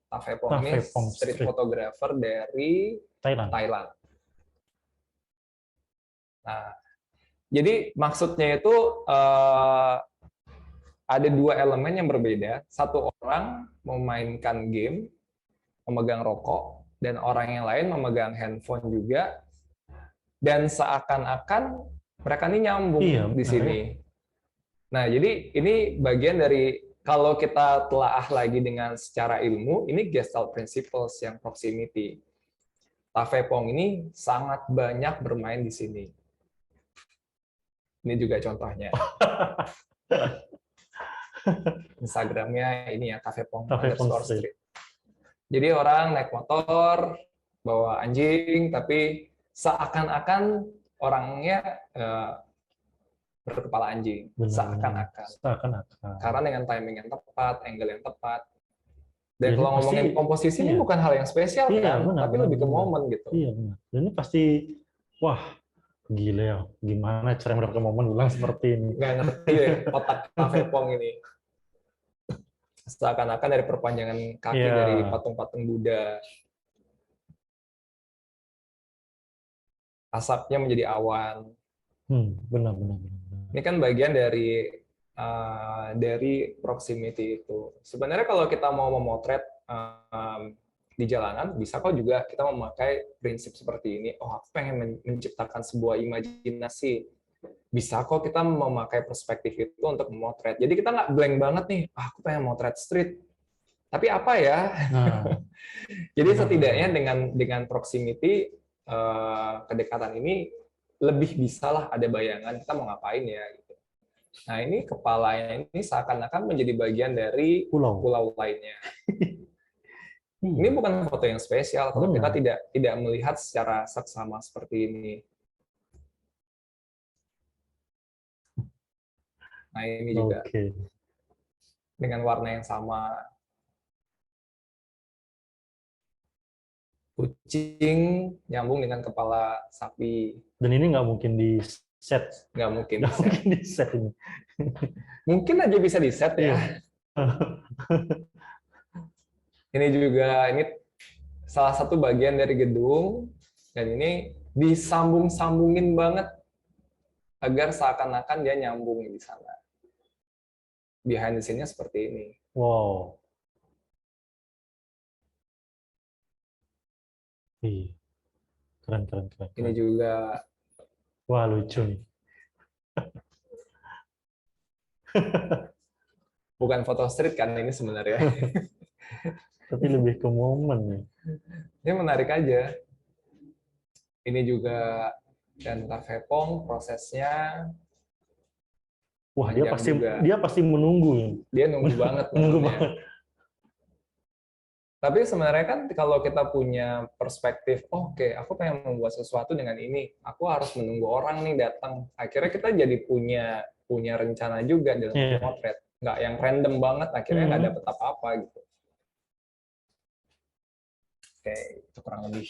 Tafepong ini street photographer dari Thailand. Nah, jadi maksudnya itu ada dua elemen yang berbeda. Satu orang memainkan game, memegang rokok, dan orang yang lain memegang handphone juga. Dan seakan-akan mereka ini nyambung di sini. Nah, jadi ini bagian dari, kalau kita telaah lagi dengan secara ilmu, ini Gestalt Principles yang proximity. Tafepong ini sangat banyak bermain di sini. Ini juga contohnya. Instagramnya ini ya, Tafepong_street. Jadi orang naik motor, bawa anjing, tapi seakan-akan orangnya berkepala anjing. Seakan-akan. Karena dengan timing yang tepat, angle yang tepat. Dan kalau ngomongin komposisi ini bukan hal yang spesial kan, tapi lebih ke momen gitu. Iya benar. Dan ini pasti, wah gila ya, gimana cara mendapatkan momen ulang seperti ini. Nggak ngerti ya, otak Tafepong ini. Seakan-akan dari perpanjangan kaki dari patung-patung Buddha. Asapnya menjadi awan. Benar. Ini kan bagian dari proximity itu. Sebenarnya kalau kita mau memotret di jalanan, bisa kok juga kita memakai prinsip seperti ini. Oh, aku pengen menciptakan sebuah imajinasi. Bisa kok kita memakai perspektif itu untuk memotret. Jadi kita nggak blank banget nih, aku pengen motret street. Tapi apa ya? Jadi setidaknya dengan proximity, kedekatan ini lebih bisalah ada bayangan kita mau ngapain ya. Gitu. Nah ini kepalanya ini seakan-akan menjadi bagian dari pulau lainnya. Ini bukan foto yang spesial kalau kita tidak melihat secara seksama seperti ini. Nah ini juga dengan warna yang sama. Kucing nyambung dengan kepala sapi. Dan ini nggak mungkin di set. Nggak mungkin di set ini. Mungkin aja bisa di set ya. Ini juga, ini salah satu bagian dari gedung, dan ini disambung-sambungin banget agar seakan-akan dia nyambung di sana. Behind the scene-nya seperti ini. Wow. Iya. Keren, keren, keren, Ini keren. juga Wah, lucu nih. bukan foto street kan ini sebenarnya. Tapi lebih ke momen nih. Ini menarik aja. Ini juga dan Tavepong prosesnya Wah, panjang juga. dia pasti menunggu. Dia nunggu banget Menunggu momennya. banget. Tapi sebenarnya kan kalau kita punya perspektif, oke, aku pengen membuat sesuatu dengan ini, aku harus menunggu orang nih datang. Akhirnya kita jadi punya rencana juga dalam Iya. memotret. Nggak yang random banget, akhirnya nggak dapet apa-apa gitu. Oke, itu kurang lebih.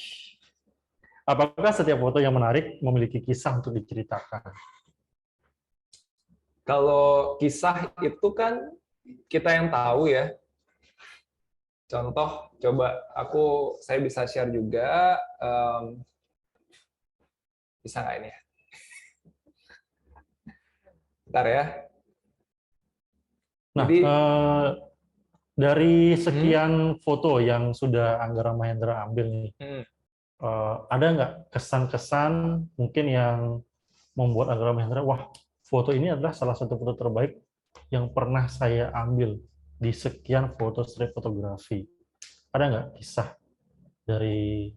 Apakah setiap foto yang menarik memiliki kisah untuk diceritakan? Kalau kisah itu kan kita yang tahu ya. Contoh, coba saya bisa share juga. Bisa nggak ini ya? Bentar ya. Nah, Jadi, dari sekian foto yang sudah Anggara Mahendra ambil nih, ada nggak kesan-kesan mungkin yang membuat Anggara Mahendra, wah, foto ini adalah salah satu foto terbaik yang pernah saya ambil di sekian foto street fotografi. Ada nggak kisah dari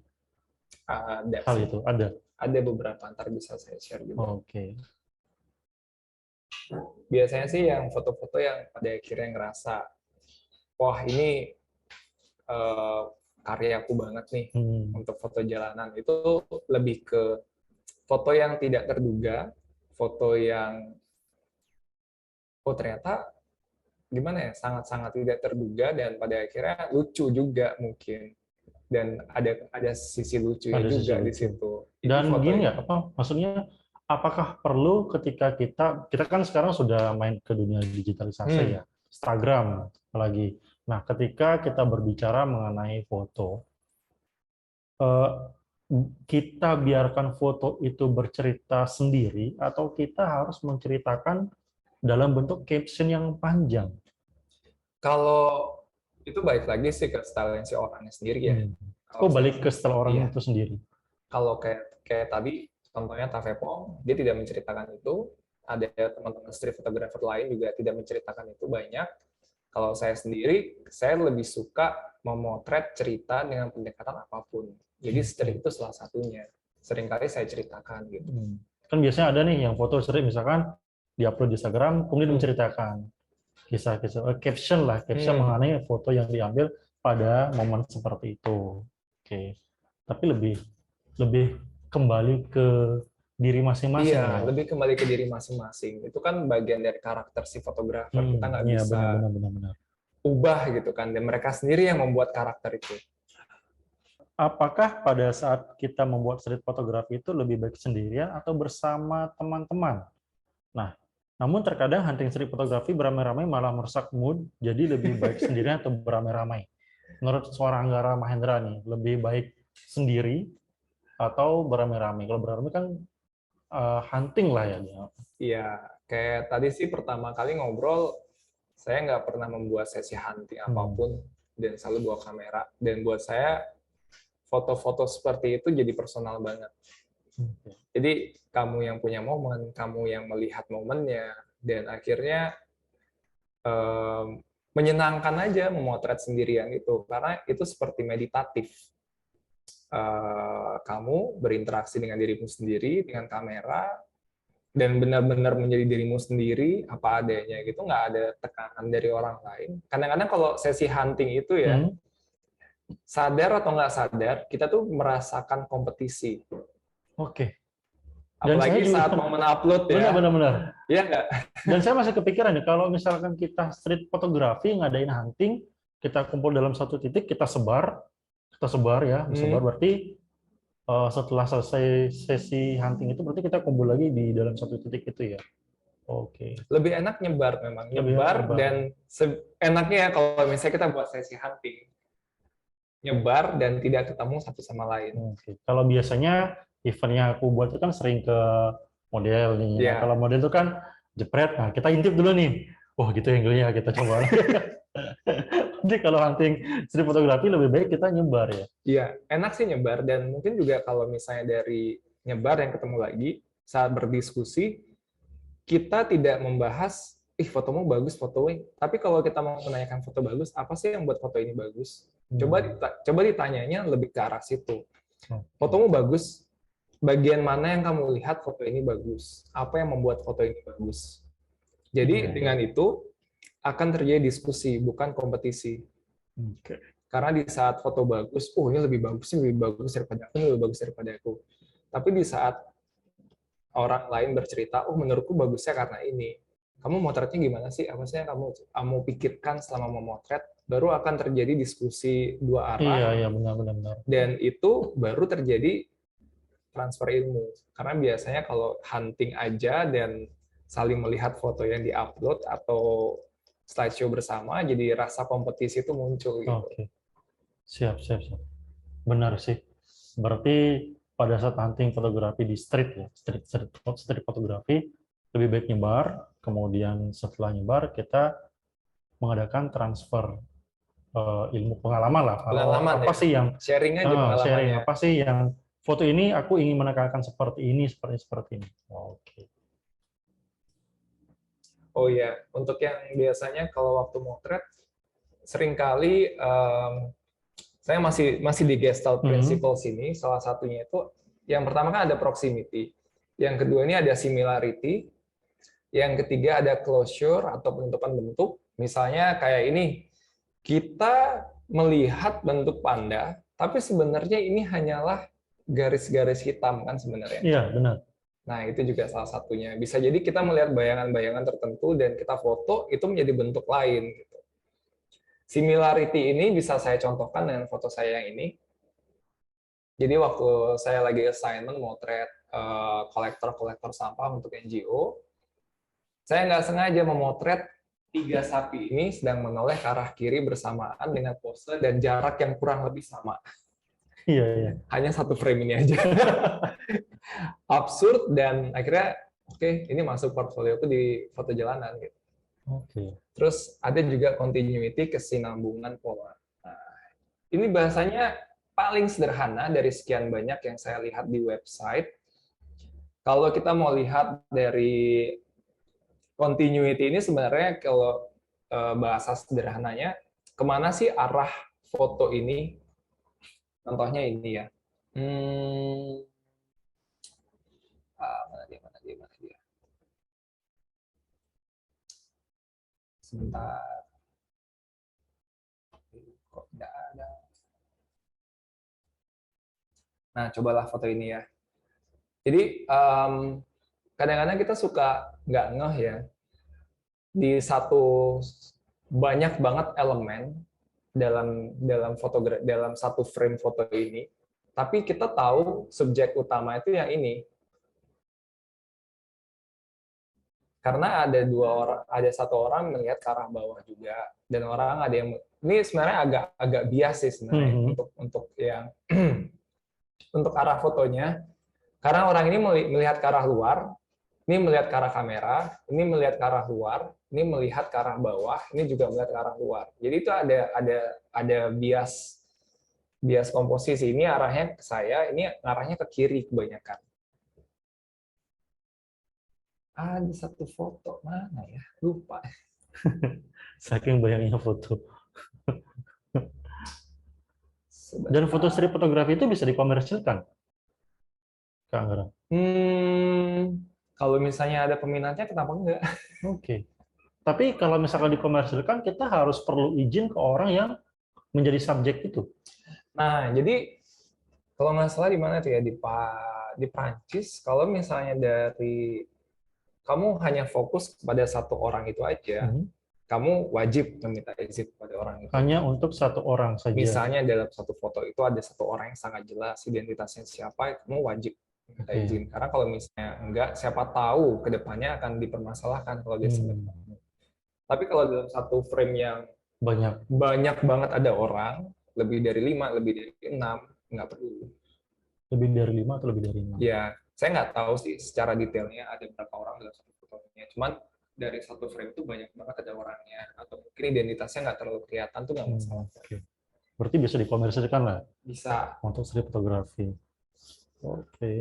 ada hal sih. itu? Ada. Ada beberapa, ntar bisa saya share juga. Oke. Biasanya sih yang foto-foto yang pada akhirnya ngerasa, wah ini karyaku banget nih untuk foto jalanan. Itu lebih ke foto yang tidak terduga, foto yang, oh ternyata gimana ya, sangat-sangat tidak terduga dan pada akhirnya lucu juga mungkin. Dan ada sisi lucunya Ada sisi juga di lucu. situ. Dan Itu gini fotonya. ya, apa maksudnya? Apakah perlu ketika kita kan sekarang sudah main ke dunia digitalisasi ya, Instagram apalagi. Nah, ketika kita berbicara mengenai foto, kita biarkan foto itu bercerita sendiri atau kita harus menceritakan dalam bentuk caption yang panjang? Kalau itu balik lagi sih ke style si orangnya sendiri ya. Kalau Balik ke style orang iya. itu sendiri. Kalau kayak tadi contohnya Tavepong, dia tidak menceritakan itu. Ada teman-teman street photographer lain juga tidak menceritakan itu banyak. Kalau saya sendiri, saya lebih suka memotret cerita dengan pendekatan apapun. Jadi street itu salah satunya. Seringkali saya ceritakan gitu. Kan biasanya ada nih yang foto street misalkan diupload di Instagram, kemudian menceritakan kisah-kisah, caption mengenai foto yang diambil pada momen seperti itu. Oke. Tapi lebih kembali ke diri masing-masing Iya, ya. lebih kembali ke diri masing-masing. Itu kan bagian dari karakter si fotografer. Kita nggak Iya, bisa benar. ubah gitu kan. Dan mereka sendiri yang membuat karakter itu. Apakah pada saat kita membuat street fotografi itu lebih baik sendirian atau bersama teman-teman? Nah, namun terkadang hunting street fotografi beramai-ramai malah merusak mood, jadi lebih baik sendirian atau beramai-ramai. Menurut seorang Anggara Mahendra nih, lebih baik sendiri atau beramai-ramai? Kalau beramai kan hunting lah ya. Iya, kayak tadi sih pertama kali ngobrol, saya nggak pernah membuat sesi hunting apapun dan selalu bawa kamera. Dan buat saya, foto-foto seperti itu jadi personal banget. Jadi kamu yang punya momen, kamu yang melihat momennya, dan akhirnya menyenangkan aja memotret sendirian itu, karena itu seperti meditatif. Kamu berinteraksi dengan dirimu sendiri, dengan kamera, dan benar-benar menjadi dirimu sendiri, apa adanya gitu, nggak ada tekanan dari orang lain. Kadang-kadang kalau sesi hunting itu ya, sadar atau nggak sadar, kita tuh merasakan kompetisi. Oke. Dan Apalagi saya juga, saat momen upload ya. Benar. Iya nggak? Dan saya masih kepikiran nih, kalau misalkan kita street fotografi, ngadain hunting, kita kumpul dalam satu titik, kita sebar ya, sebar berarti setelah selesai sesi hunting itu berarti kita kumpul lagi di dalam satu titik itu ya. Oke. Lebih enak nyebar memang, nyebar dan enaknya ya kalau misalnya kita buat sesi hunting. nyebar dan tidak ketemu satu sama lain. Oke. Kalau biasanya event yang aku buat itu kan sering ke model nih. Nah, Ya, kalau model itu kan jepret, nah kita intip dulu nih. Wah, gitu angle-nya kita coba. Jadi kalau hunting street fotografi lebih baik kita nyebar ya. iya, enak sih nyebar dan mungkin juga kalau misalnya dari nyebar yang ketemu lagi saat berdiskusi kita tidak membahas ih fotomu bagus fotonya. Tapi kalau kita mau menanyakan foto bagus, apa sih yang buat foto ini bagus? Coba ditanyanya lebih ke arah situ. Fotomu bagus, bagian mana yang kamu lihat foto ini bagus? Apa yang membuat foto ini bagus? Jadi dengan itu akan terjadi diskusi, bukan kompetisi. Karena di saat foto bagus, oh ini lebih bagus daripada aku, ini lebih bagus daripada aku. Tapi di saat orang lain bercerita, oh menurutku bagusnya karena ini. Kamu motretnya gimana sih? Apa sih yang kamu pikirkan selama memotret? Baru akan terjadi diskusi dua arah. Iya, benar. Dan itu baru terjadi transfer ilmu. Karena biasanya kalau hunting aja dan saling melihat foto yang diupload atau slideshow bersama, jadi rasa kompetisi itu muncul. Gitu. Oke. Siap. Benar sih. Berarti pada saat hunting fotografi di street ya, street fotografi, lebih baik nyebar, kemudian setelah nyebar kita mengadakan transfer ilmu pengalaman lah. Pengalaman apa ya. sih yang sharing aja pengalamannya. sharing apa sih yang foto ini aku ingin menekankan seperti ini. Oke. Oh iya, untuk yang biasanya kalau waktu motret seringkali saya masih di Gestalt Principles ini, salah satunya itu yang pertama kan ada proximity, yang kedua ini ada similarity, yang ketiga ada closure atau penutupan bentuk. Misalnya kayak ini, kita melihat bentuk panda, tapi sebenarnya ini hanyalah garis-garis hitam kan sebenarnya. Iya, benar. Nah, itu juga salah satunya. Bisa jadi kita melihat bayangan-bayangan tertentu dan kita foto, itu menjadi bentuk lain. Gitu. Similarity ini bisa saya contohkan dengan foto saya yang ini. Jadi waktu saya lagi assignment motret kolektor-kolektor sampah untuk NGO, saya nggak sengaja memotret 3 sapi ini sedang menoleh ke arah kiri bersamaan dengan pose dan jarak yang kurang lebih sama. Iya. Hanya satu frame ini aja. Absurd dan akhirnya oke, ini masuk portfolioku di foto jalanan gitu. Oke. Terus ada juga continuity, kesinambungan pola. Nah, ini bahasanya paling sederhana dari sekian banyak yang saya lihat di website. Kalau kita mau lihat dari continuity ini sebenarnya kalau bahasa sederhananya kemana sih arah foto ini? Contohnya ini ya. Mana dia? Sebentar. Kok tidak ada? Nah, cobalah foto ini ya. Jadi kadang-kadang kita suka nggak ngeh ya di banyak banget elemen dalam satu frame foto ini, tapi kita tahu subjek utama itu yang ini. Karena ada satu orang melihat ke arah bawah juga, dan orang ada yang ini sebenarnya agak bias sih sebenarnya untuk yang untuk arah fotonya. Karena orang ini melihat ke arah luar, ini melihat ke arah kamera, ini melihat ke arah luar, ini melihat ke arah bawah, ini juga melihat ke arah luar. Jadi itu ada bias komposisi. Ini arahnya ke saya, ini arahnya ke kiri kebanyakan. Ada satu foto mana ya? Lupa. Saking banyaknya foto. Dan foto street fotografi itu bisa dikomersilkan? Kak Anggara? Kalau misalnya ada peminatnya, kenapa enggak? Oke. Tapi kalau misalkan dikomersilkan, kita harus perlu izin ke orang yang menjadi subjek itu. Nah, jadi kalau nggak salah di mana tuh ya, di Prancis, kalau misalnya dari kamu hanya fokus kepada satu orang itu aja, kamu wajib meminta izin kepada orang itu. Hanya untuk satu orang saja. Misalnya dalam satu foto itu ada satu orang yang sangat jelas identitasnya siapa, kamu wajib minta izin. Karena kalau misalnya enggak, siapa tahu kedepannya akan dipermasalahkan kalau dia sebut. Tapi kalau dalam satu frame yang banyak banget ada orang, lebih dari 5, lebih dari 6, nggak perlu. Lebih dari 5 atau lebih dari 6? Ya, saya nggak tahu sih secara detailnya ada berapa orang dalam satu fotonya. Cuman dari satu frame itu banyak banget ada orangnya, atau mungkin identitasnya nggak terlalu kelihatan tuh nggak masalah. Oke. Berarti bisa dikomersilkan lah Bisa. untuk street fotografi. Oke.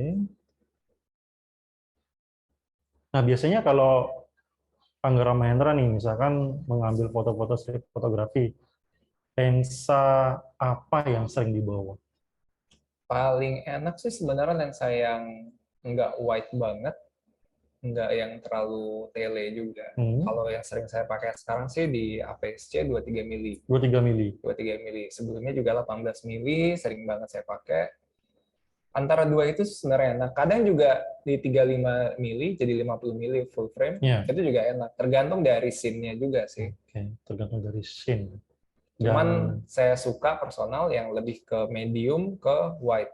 Nah, biasanya kalau Anggara Mahendra nih, misalkan mengambil foto-foto street fotografi, lensa apa yang sering dibawa? Paling enak sih sebenarnya lensa yang nggak wide banget, nggak yang terlalu tele juga. Kalau yang sering saya pakai sekarang sih di APS-C 23 mili. 23 mili. 23 mili. Sebelumnya juga 18 mili, sering banget saya pakai. Antara dua itu sebenarnya enak. Kadang juga di 35 mili jadi 50 mili full frame. Itu juga enak. Tergantung dari scene-nya juga sih. Oke, tergantung dari scene. Cuman saya suka personal yang lebih ke medium ke wide.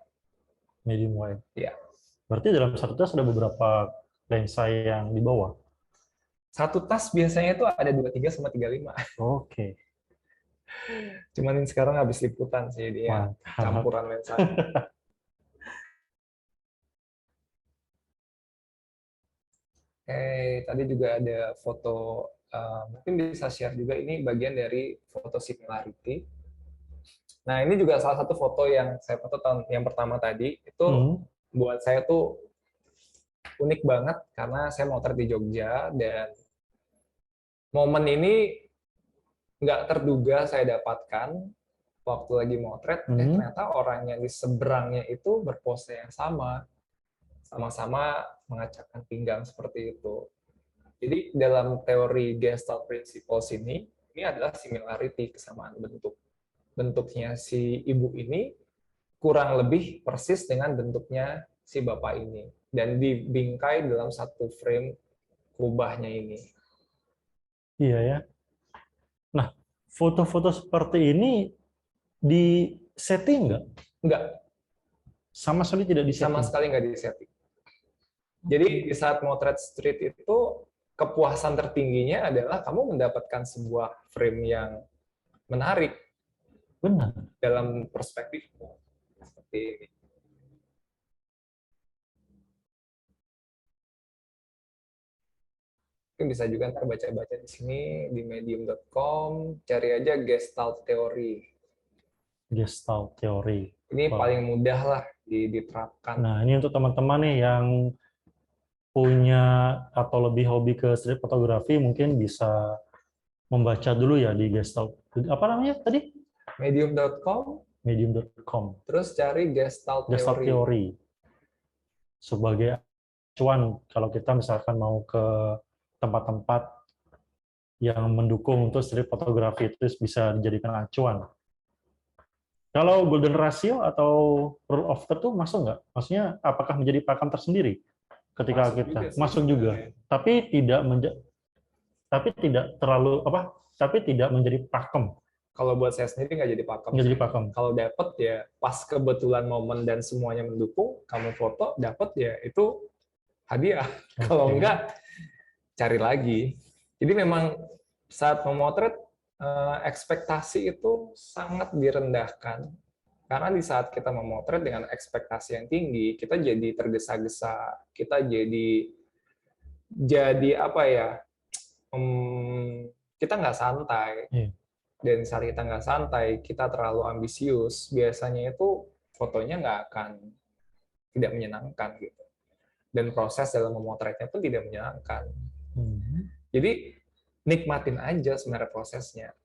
Medium wide. Ya. Berarti dalam satu tas ada beberapa lensa yang dibawa? Satu tas biasanya itu ada 23 sama 35. Oke. Cuman sekarang habis liputan sih dia campuran lensa. Tadi juga ada foto, mungkin bisa share juga, ini bagian dari foto similarity. Nah, ini juga salah satu foto yang saya foto tahun yang pertama tadi, itu buat saya tuh unik banget, karena saya motret di Jogja, dan momen ini nggak terduga saya dapatkan waktu lagi motret, ternyata orang yang di seberangnya itu berpose yang sama-sama mengacakkan pinggang seperti itu. Jadi dalam teori Gestalt Principles ini adalah similarity, kesamaan bentuk. Bentuknya si ibu ini kurang lebih persis dengan bentuknya si bapak ini. Dan dibingkai dalam satu frame kubahnya ini. Iya ya. Nah, foto-foto seperti ini di setting nggak? Nggak. Sama sekali tidak di setting? Sama sekali nggak di setting. Jadi di saat motret street itu, kepuasan tertingginya adalah kamu mendapatkan sebuah frame yang menarik. Benar. Dalam perspektifmu. Seperti ini. Mungkin bisa juga ntar baca-baca di sini, di medium.com, cari aja Gestalt Theory. Gestalt Theory. Ini paling mudah lah diterapkan. Nah, ini untuk teman-teman nih yang punya atau lebih hobi ke street fotografi, mungkin bisa membaca dulu ya di Gestalt. Apa namanya tadi? Medium.com. Medium.com. Terus cari Gestalt Theory. Sebagai acuan kalau kita misalkan mau ke tempat-tempat yang mendukung untuk street fotografi, itu bisa dijadikan acuan. Kalau golden ratio atau rule of third itu masuk nggak? Maksudnya apakah menjadi pakem tersendiri ketika masuk juga, tapi tidak terlalu tapi tidak menjadi pakem. Kalau buat saya sendiri nggak jadi pakem. Nggak jadi pakem. Kalau dapat ya pas kebetulan momen dan semuanya mendukung, kamu foto dapat ya itu hadiah. Okay. Kalau enggak, cari lagi. Jadi memang saat memotret, ekspektasi itu sangat direndahkan. Karena di saat kita memotret dengan ekspektasi yang tinggi, kita jadi tergesa-gesa, kita jadi apa ya, kita nggak santai. Dan saat kita nggak santai, kita terlalu ambisius, biasanya itu fotonya nggak akan tidak menyenangkan gitu. Dan proses dalam memotretnya pun tidak menyenangkan. Jadi nikmatin aja sebenarnya prosesnya.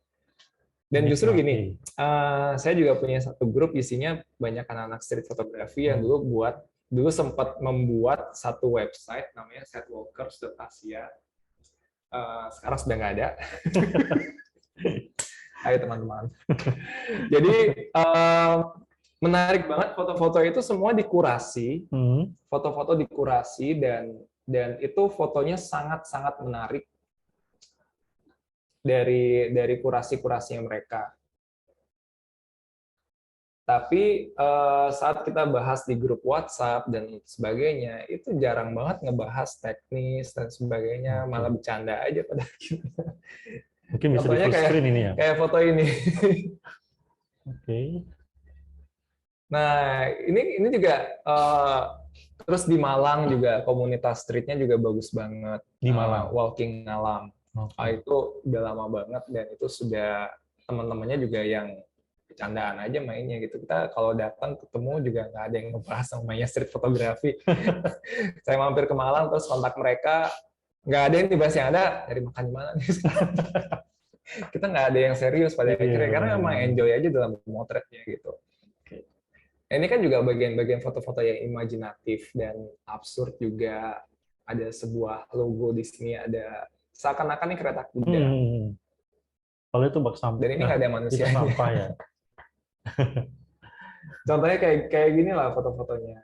Dan justru gini, saya juga punya satu grup isinya banyak anak-anak street fotografi yang dulu sempat membuat satu website namanya setwalkers.asia. Sekarang sudah nggak ada. Ayo teman-teman. Jadi menarik banget, foto-foto itu semua dikurasi, foto-foto dikurasi, dan itu fotonya sangat-sangat menarik dari kurasi-kurasinya mereka. Tapi saat kita bahas di grup WhatsApp dan sebagainya, itu jarang banget ngebahas teknis dan sebagainya, malah bercanda aja pada kita. Mungkin bisa di full screen ini ya? Kayak foto ini. Oke. Nah, ini juga terus di Malang juga komunitas streetnya juga bagus banget. Di Malang. Walking alam. Oke. Itu udah lama banget dan itu sudah teman-temannya juga yang bercandaan aja mainnya gitu. Kita kalau datang ketemu juga nggak ada yang ngebahas namanya street fotografi. Saya mampir ke Malang terus kontak mereka, nggak ada yang dibahas, yang ada dari makan di mana nih. Kita nggak ada yang serius pada Iya, akhirnya karena memang benar-benar. enjoy aja dalam memotretnya gitu. Ini kan juga bagian-bagian foto-foto yang imajinatif dan absurd juga. Ada sebuah logo di sini, ada seakan-akan ini kereta kuda. Hmm. Kalau itu bak Dan ini sampah, nggak ada itu manusianya. sampah ya. Contohnya kayak kayak gini lah foto-fotonya.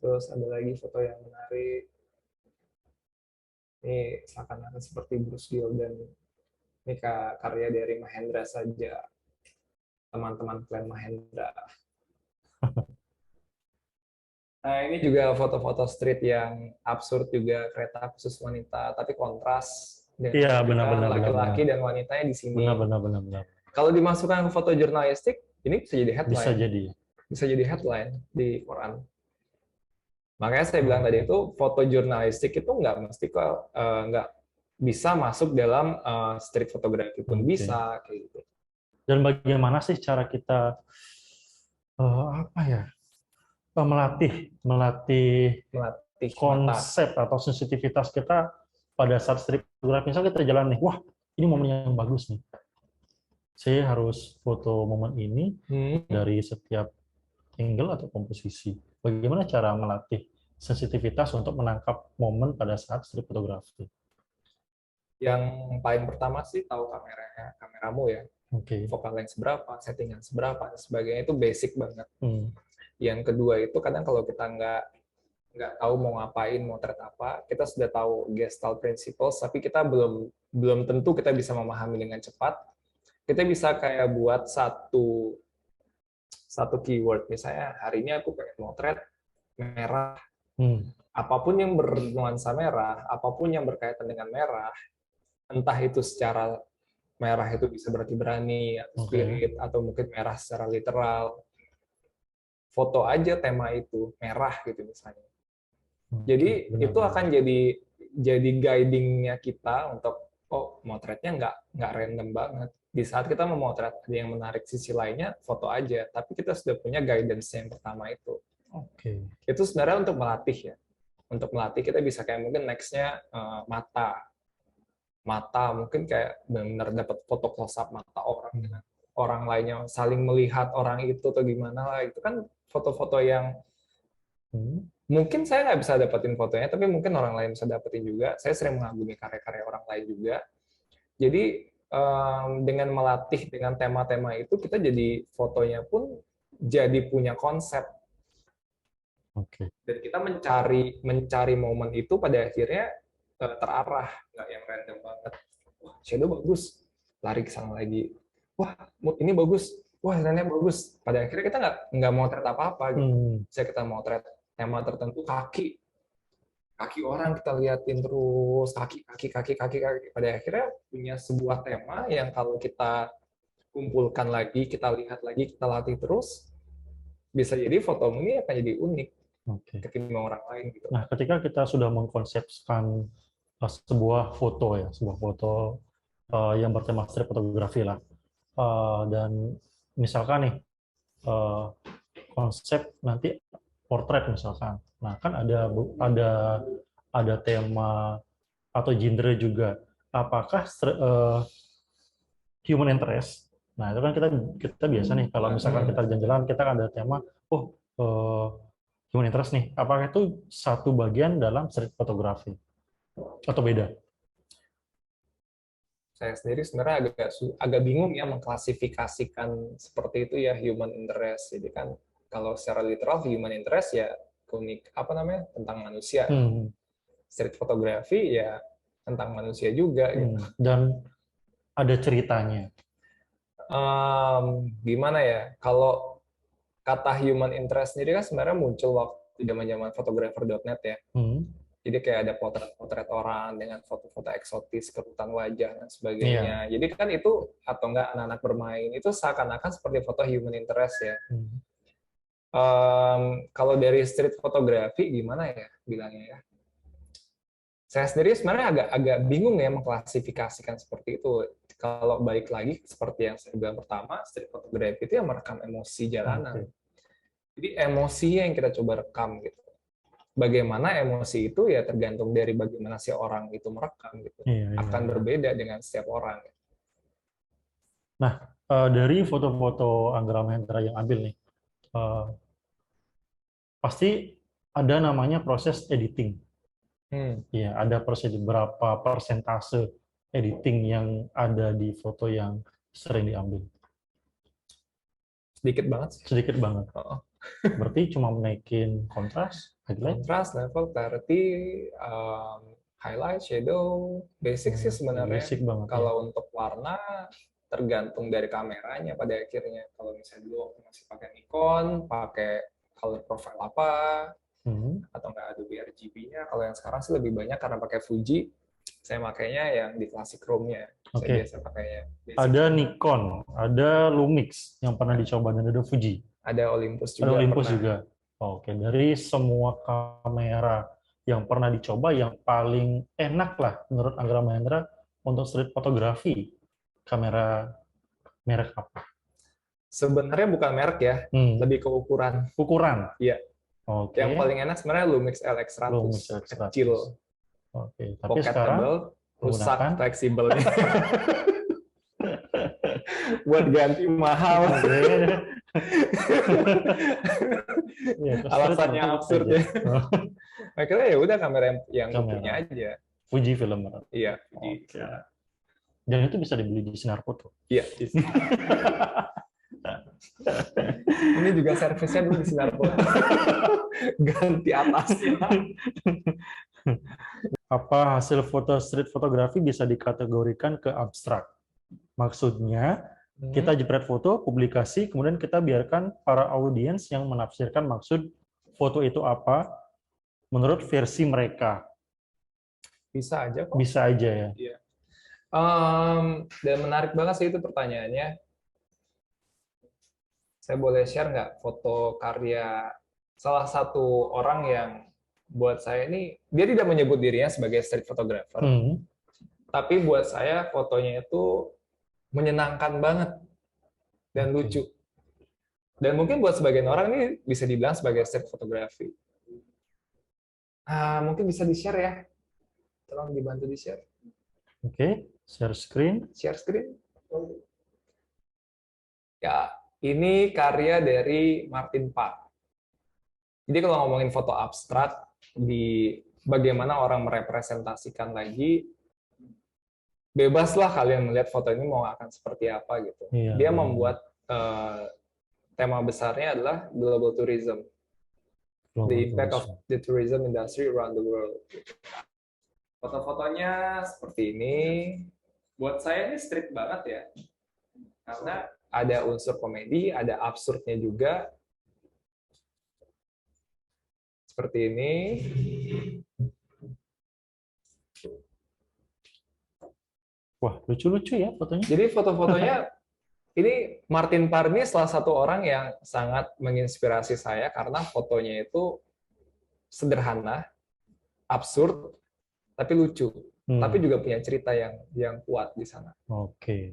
Terus ada lagi foto yang menarik. Ini seakan-akan seperti Bruce Gilden. Ini karya dari Mahendra saja. Teman-teman klan Mahendra. Nah, ini juga foto-foto street yang absurd juga, kereta khusus wanita, tapi kontras Iya, dengan kita benar-benar, benar-benar. laki-laki dan wanitanya di sini. Benar-benar, benar-benar. Kalau dimasukkan ke foto jurnalistik, ini bisa jadi Bisa headline. jadi. Bisa jadi headline di koran. Makanya saya bilang tadi Oke. itu foto jurnalistik itu nggak mesti kok nggak bisa masuk dalam street photography pun Oke. bisa kayak gitu. Dan bagaimana sih cara kita apa ya, melatih Melatih mata. konsep atau sensitivitas kita pada saat street photography. Misal kita jalan nih, wah ini momen yang bagus nih. Saya harus foto momen ini dari setiap angle atau komposisi. Bagaimana cara melatih sensitivitas untuk menangkap momen pada saat street photography? Yang paling pertama sih tahu kameramu ya. Oke. Focal length seberapa, settingan seberapa, dan sebagainya itu basic banget. Hmm. Yang kedua itu kadang kalau kita nggak tahu mau ngapain, mau motret apa, kita sudah tahu Gestalt principles, tapi kita belum tentu kita bisa memahami dengan cepat. Kita bisa kayak buat satu keyword, misalnya hari ini aku pengen motret merah. Apapun yang bernuansa merah, apapun yang berkaitan dengan merah, entah itu secara merah itu bisa berarti berani, atau spirit, atau mungkin merah secara literal. Foto aja tema itu, merah gitu misalnya. Jadi itu akan jadi guiding-nya kita untuk oh motretnya nggak random banget. Di saat kita memotret ada yang menarik sisi lainnya, foto aja. Tapi kita sudah punya guidance yang pertama itu. Oke. Itu sebenarnya untuk melatih ya. Untuk melatih kita bisa kayak mungkin next-nya mata mungkin kayak benar dapat foto close up mata orang dengan orang lainnya saling melihat orang itu atau gimana lah, itu kan foto-foto yang mungkin saya nggak bisa dapetin fotonya tapi mungkin orang lain bisa dapetin juga. Saya sering mengagumi karya-karya orang lain juga. Jadi dengan melatih dengan tema-tema itu kita jadi fotonya pun jadi punya konsep. Dan kita mencari momen itu pada akhirnya terarah, nggak yang random banget. Wah, shadow bagus, lari ke sana lagi. Wah, ini bagus. Wah, hasilnya bagus. Pada akhirnya kita nggak mau motret apa-apa. Gitu. Saya kita mau motret tema tertentu, kaki orang kita liatin terus, kaki. Pada akhirnya punya sebuah tema yang kalau kita kumpulkan lagi, kita lihat lagi, kita latih terus, bisa jadi foto ini akan jadi unik. Ketimbang orang lain gitu. Nah, ketika kita sudah mengkonsepkan sebuah foto ya, sebuah foto yang bertema street fotografi lah, dan misalkan nih konsep nanti portrait misalkan, nah kan ada tema atau genre juga. Apakah human interest? Nah itu kan kita biasa nih kalau misalkan kita jalan-jalan kita kan ada tema, human interest nih, apakah itu satu bagian dalam street fotografi atau beda? Saya sendiri sebenarnya agak bingung ya mengklasifikasikan seperti itu ya human interest. Jadi kan kalau secara literal human interest ya tentang manusia. Street fotografi ya tentang manusia juga. Gitu. Dan ada ceritanya. Gimana ya? Kalau kata human interest sendiri kan sebenarnya muncul waktu zaman-zaman photographer.net ya. Jadi kayak ada potret-potret orang dengan foto-foto eksotis, kerutan wajah dan Iya. sebagainya. Jadi kan itu, atau enggak anak-anak bermain itu seakan-akan seperti foto human interest ya. Kalau dari street fotografi gimana ya bilangnya ya? Saya sendiri sebenarnya agak bingung ya mengklasifikasikan seperti itu. Kalau balik lagi seperti yang saya bilang pertama, street photography itu yang merekam emosi jalanan. Jadi emosinya yang kita coba rekam gitu. Bagaimana emosi itu ya tergantung dari bagaimana si orang itu merekam gitu. Akan berbeda dengan setiap orang. Nah, dari foto-foto Anggra Mahendra yang ambil nih, pasti ada namanya proses editing. Ya, ada berapa persentase editing yang ada di foto yang sering diambil? Sedikit banget sih. Sedikit banget. Berarti cuma naikin kontras, highlight, kontras, level, clarity, highlight, shadow, basic sih sebenarnya. Basic banget, kalau untuk warna tergantung dari kameranya pada akhirnya. Kalau misalnya dulu waktu masih pakai Nikon, pakai color profile apa, atau nggak Adobe RGB-nya. Kalau yang sekarang sih lebih banyak karena pakai Fuji, saya makainya yang di classic chrome-nya. Saya biasa pakainya. Ada Nikon, ada Lumix yang pernah dicoba, dan ada Fuji. Ada Olympus juga. Ada Olympus juga. Oke, dari semua kamera yang pernah dicoba, yang paling enak lah menurut Anggra Mahendra untuk street fotografi, kamera merek apa? Sebenarnya bukan merek ya, lebih ke ukuran. Ukuran? Iya. Oke. Yang paling enak sebenarnya Lumix LX100, Lumix LX100. kecil. Oke, tapi pocketable, rusak menggunakan fleksibelnya. Buat ganti mahal. Alasannya absurd ya. Akhirnya ya udah kamera yang punya aja. Fuji film. Iya, Fuji. Dan itu bisa dibeli di Sinar Foto. Iya. Ini juga servisnya dulu di Sinar Foto. Ganti atasnya. Apa hasil foto street fotografi bisa dikategorikan ke abstrak? Maksudnya, kita jepret foto, publikasi, kemudian kita biarkan para audiens yang menafsirkan maksud foto itu apa menurut versi mereka. Bisa aja kok. Bisa aja ya. Iya. Dan menarik banget sih itu pertanyaannya. Saya boleh share nggak foto karya salah satu orang yang buat saya ini, dia tidak menyebut dirinya sebagai street photographer, tapi buat saya fotonya itu menyenangkan banget dan lucu. Dan mungkin buat sebagian orang ini bisa dibilang sebagai street photography. Mungkin bisa di-share ya. Tolong dibantu di-share. Oke, share screen. Share screen. Ya, ini karya dari Martin Parr. Jadi kalau ngomongin foto abstrak, di bagaimana orang merepresentasikan lagi, bebaslah kalian melihat foto ini mau akan seperti apa gitu. Dia membuat tema besarnya adalah global tourism, the impact of the tourism industry around the world. Foto-fotonya seperti ini. Buat saya ini street banget ya, karena ada unsur komedi, ada absurdnya juga. Seperti ini. Wah, lucu-lucu ya fotonya. Jadi foto-fotonya, ini Martin Parr ini salah satu orang yang sangat menginspirasi saya karena fotonya itu sederhana, absurd, tapi lucu. Tapi juga punya cerita yang kuat di sana. Oke.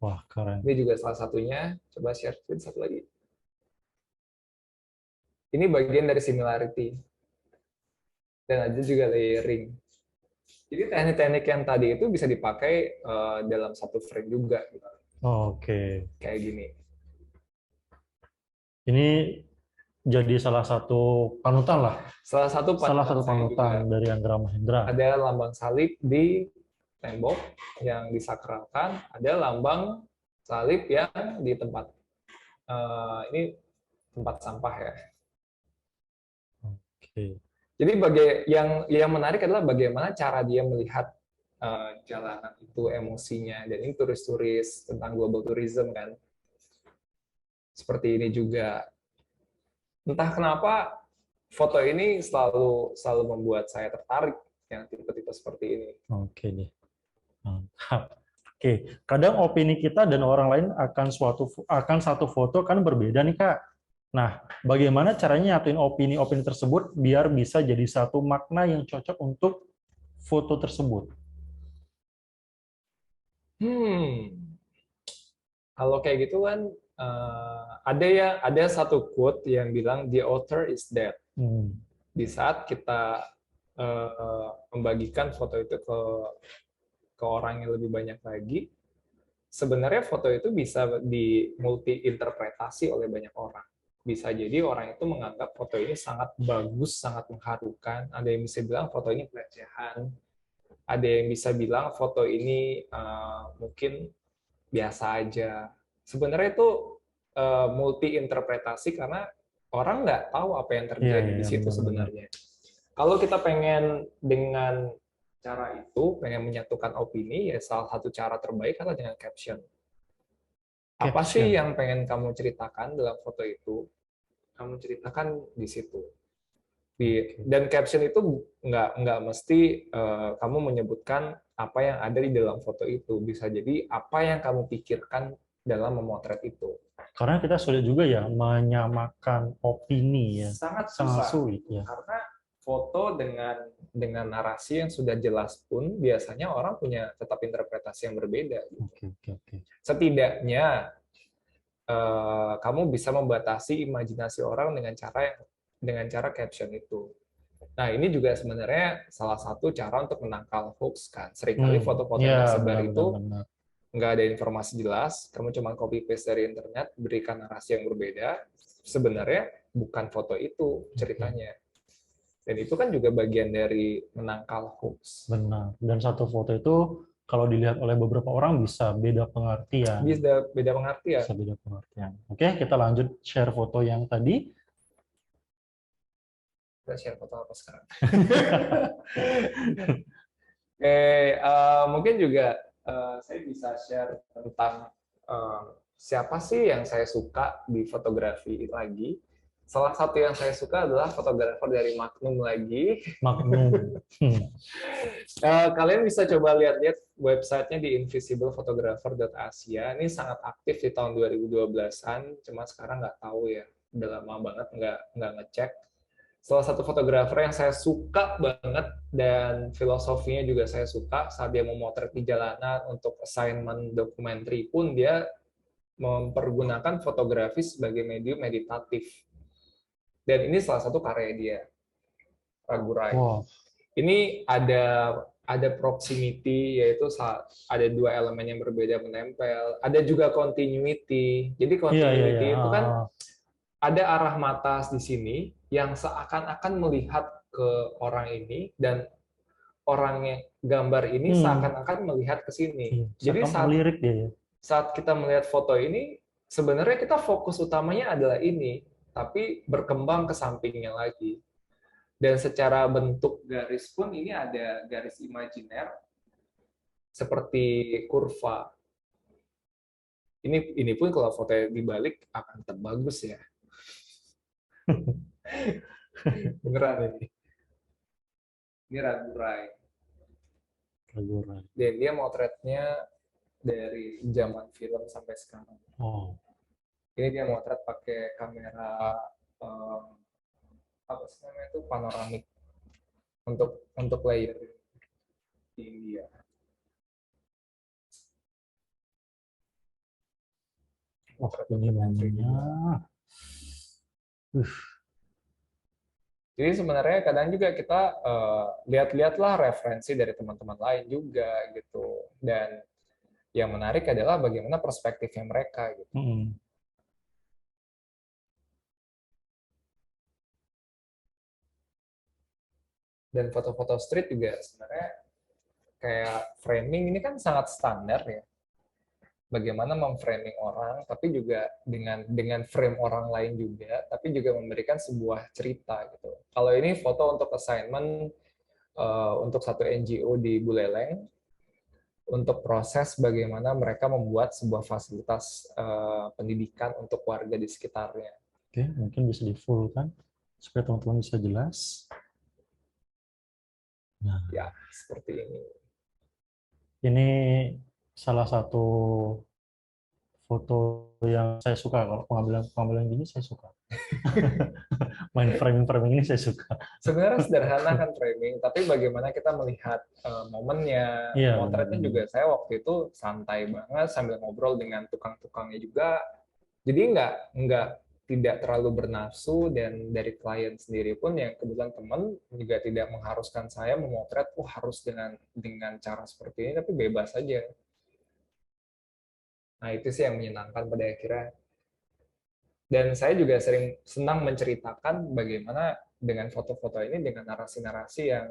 Wah, keren. Ini juga salah satunya. Coba share screen satu lagi. Ini bagian dari similarity. Dan ada juga layering. Jadi teknik-teknik yang tadi itu bisa dipakai dalam satu frame juga. Oke. Kayak gini. Ini jadi salah satu panutan lah. Salah satu panutan dari Anggra Mahendra. Ada lambang salib di tembok yang disakralkan. Ada lambang salib yang di tempat. Ini tempat sampah ya. Oke. Jadi yang menarik adalah bagaimana cara dia melihat jalanan itu, emosinya. Dan ini turis-turis tentang global tourism kan. Seperti ini juga. Entah kenapa foto ini selalu membuat saya tertarik yang tipe-tipe seperti ini. Oke deh. Mantap. Oke, kadang opini kita dan orang lain akan satu foto kan berbeda nih Kak. Nah, bagaimana caranya nyatuin opini-opini tersebut biar bisa jadi satu makna yang cocok untuk foto tersebut? Kalau kayak gitu kan ada satu quote yang bilang the author is dead. Di saat kita membagikan foto itu ke orang yang lebih banyak lagi, sebenarnya foto itu bisa dimulti interpretasi oleh banyak orang. Bisa jadi orang itu menganggap foto ini sangat bagus, sangat mengharukan. Ada yang bisa bilang foto ini pelecehan. Ada yang bisa bilang foto ini mungkin biasa aja. Sebenarnya itu multi interpretasi karena orang nggak tahu apa yang terjadi di situ sebenarnya. Kalau kita pengen dengan cara itu, pengen menyatukan opini, ya salah satu cara terbaik adalah dengan caption. Apa sih yang pengen kamu ceritakan dalam foto itu? Kamu ceritakan di situ. Dan caption itu nggak mesti kamu menyebutkan apa yang ada di dalam foto itu. Bisa jadi apa yang kamu pikirkan dalam memotret itu. Karena kita sulit juga ya menyamakan opini ya. Sangat sulit ya. Karena foto dengan narasi yang sudah jelas pun biasanya orang punya tetap interpretasi yang berbeda. Setidaknya kamu bisa membatasi imajinasi orang dengan cara caption itu. Nah, ini juga sebenarnya salah satu cara untuk menangkal hoax kan. Seringkali foto-foto yang tersebar itu nggak ada informasi jelas, kamu cuma copy paste dari internet, berikan narasi yang berbeda, sebenarnya bukan foto itu ceritanya. Dan itu kan juga bagian dari menangkal hoax. Benar. Dan satu foto itu kalau dilihat oleh beberapa orang bisa beda pengertian. Bisa beda pengertian. Oke, kita lanjut share foto yang tadi. Kita share foto apa sekarang? Mungkin juga saya bisa share tentang siapa sih yang saya suka di fotografi lagi. Salah satu yang saya suka adalah fotografer dari Magnum lagi. Magnum. Kalian bisa coba lihat-lihat websitenya di invisiblephotographer.asia. Ini sangat aktif di tahun 2012-an, cuma sekarang nggak tahu ya. Udah lama banget nggak ngecek. Salah satu fotografer yang saya suka banget dan filosofinya juga saya suka saat dia memotret di jalanan untuk assignment dokumenter pun dia mempergunakan fotografi sebagai medium meditatif. Dan ini salah satu karya dia, Ragurai. Wow. Ini ada proximity, yaitu ada dua elemen yang berbeda menempel. Ada juga continuity. Jadi continuity itu kan ada arah mata di sini yang seakan-akan melihat ke orang ini dan orangnya gambar ini seakan-akan melihat ke sini. Jadi saat kita melihat foto ini, sebenarnya kita fokus utamanya adalah ini, tapi berkembang ke sampingnya lagi. Dan secara bentuk garis pun ini ada garis imajiner seperti kurva. Ini pun kalau fotonya dibalik akan tetap bagus ya. Beneran ini. Ini Ragurai. Dan dia motretnya dari zaman film sampai sekarang. Ini dia motret pakai kamera apa sih namanya itu panoramik untuk layer di India. Ini namanya. Jadi sebenarnya kadang juga kita lihat-lihatlah referensi dari teman-teman lain juga gitu. Dan yang menarik adalah bagaimana perspektifnya mereka gitu. Dan foto-foto street juga sebenarnya kayak framing ini kan sangat standar ya. Bagaimana memframing orang, tapi juga dengan frame orang lain juga, tapi juga memberikan sebuah cerita gitu. Kalau ini foto untuk assignment untuk satu NGO di Buleleng, untuk proses bagaimana mereka membuat sebuah fasilitas pendidikan untuk warga di sekitarnya. Oke, mungkin bisa di full kan supaya teman-teman bisa jelas. Nah, Ya, seperti ini. ini salah satu foto yang saya suka. Kalau pengambilan gini saya suka. Main framing-framing ini saya suka. Sebenarnya sederhana kan framing, tapi bagaimana kita melihat momennya, Iya, motretnya benar-benar. juga saya waktu itu santai banget sambil ngobrol dengan tukang-tukangnya juga. Jadi nggak tidak terlalu bernafsu, dan dari klien sendiri pun yang kebetulan teman juga tidak mengharuskan saya memotret harus dengan cara seperti ini, tapi bebas saja. Nah, itu sih yang menyenangkan pada akhirnya. Dan saya juga sering senang menceritakan bagaimana dengan foto-foto ini, dengan narasi-narasi yang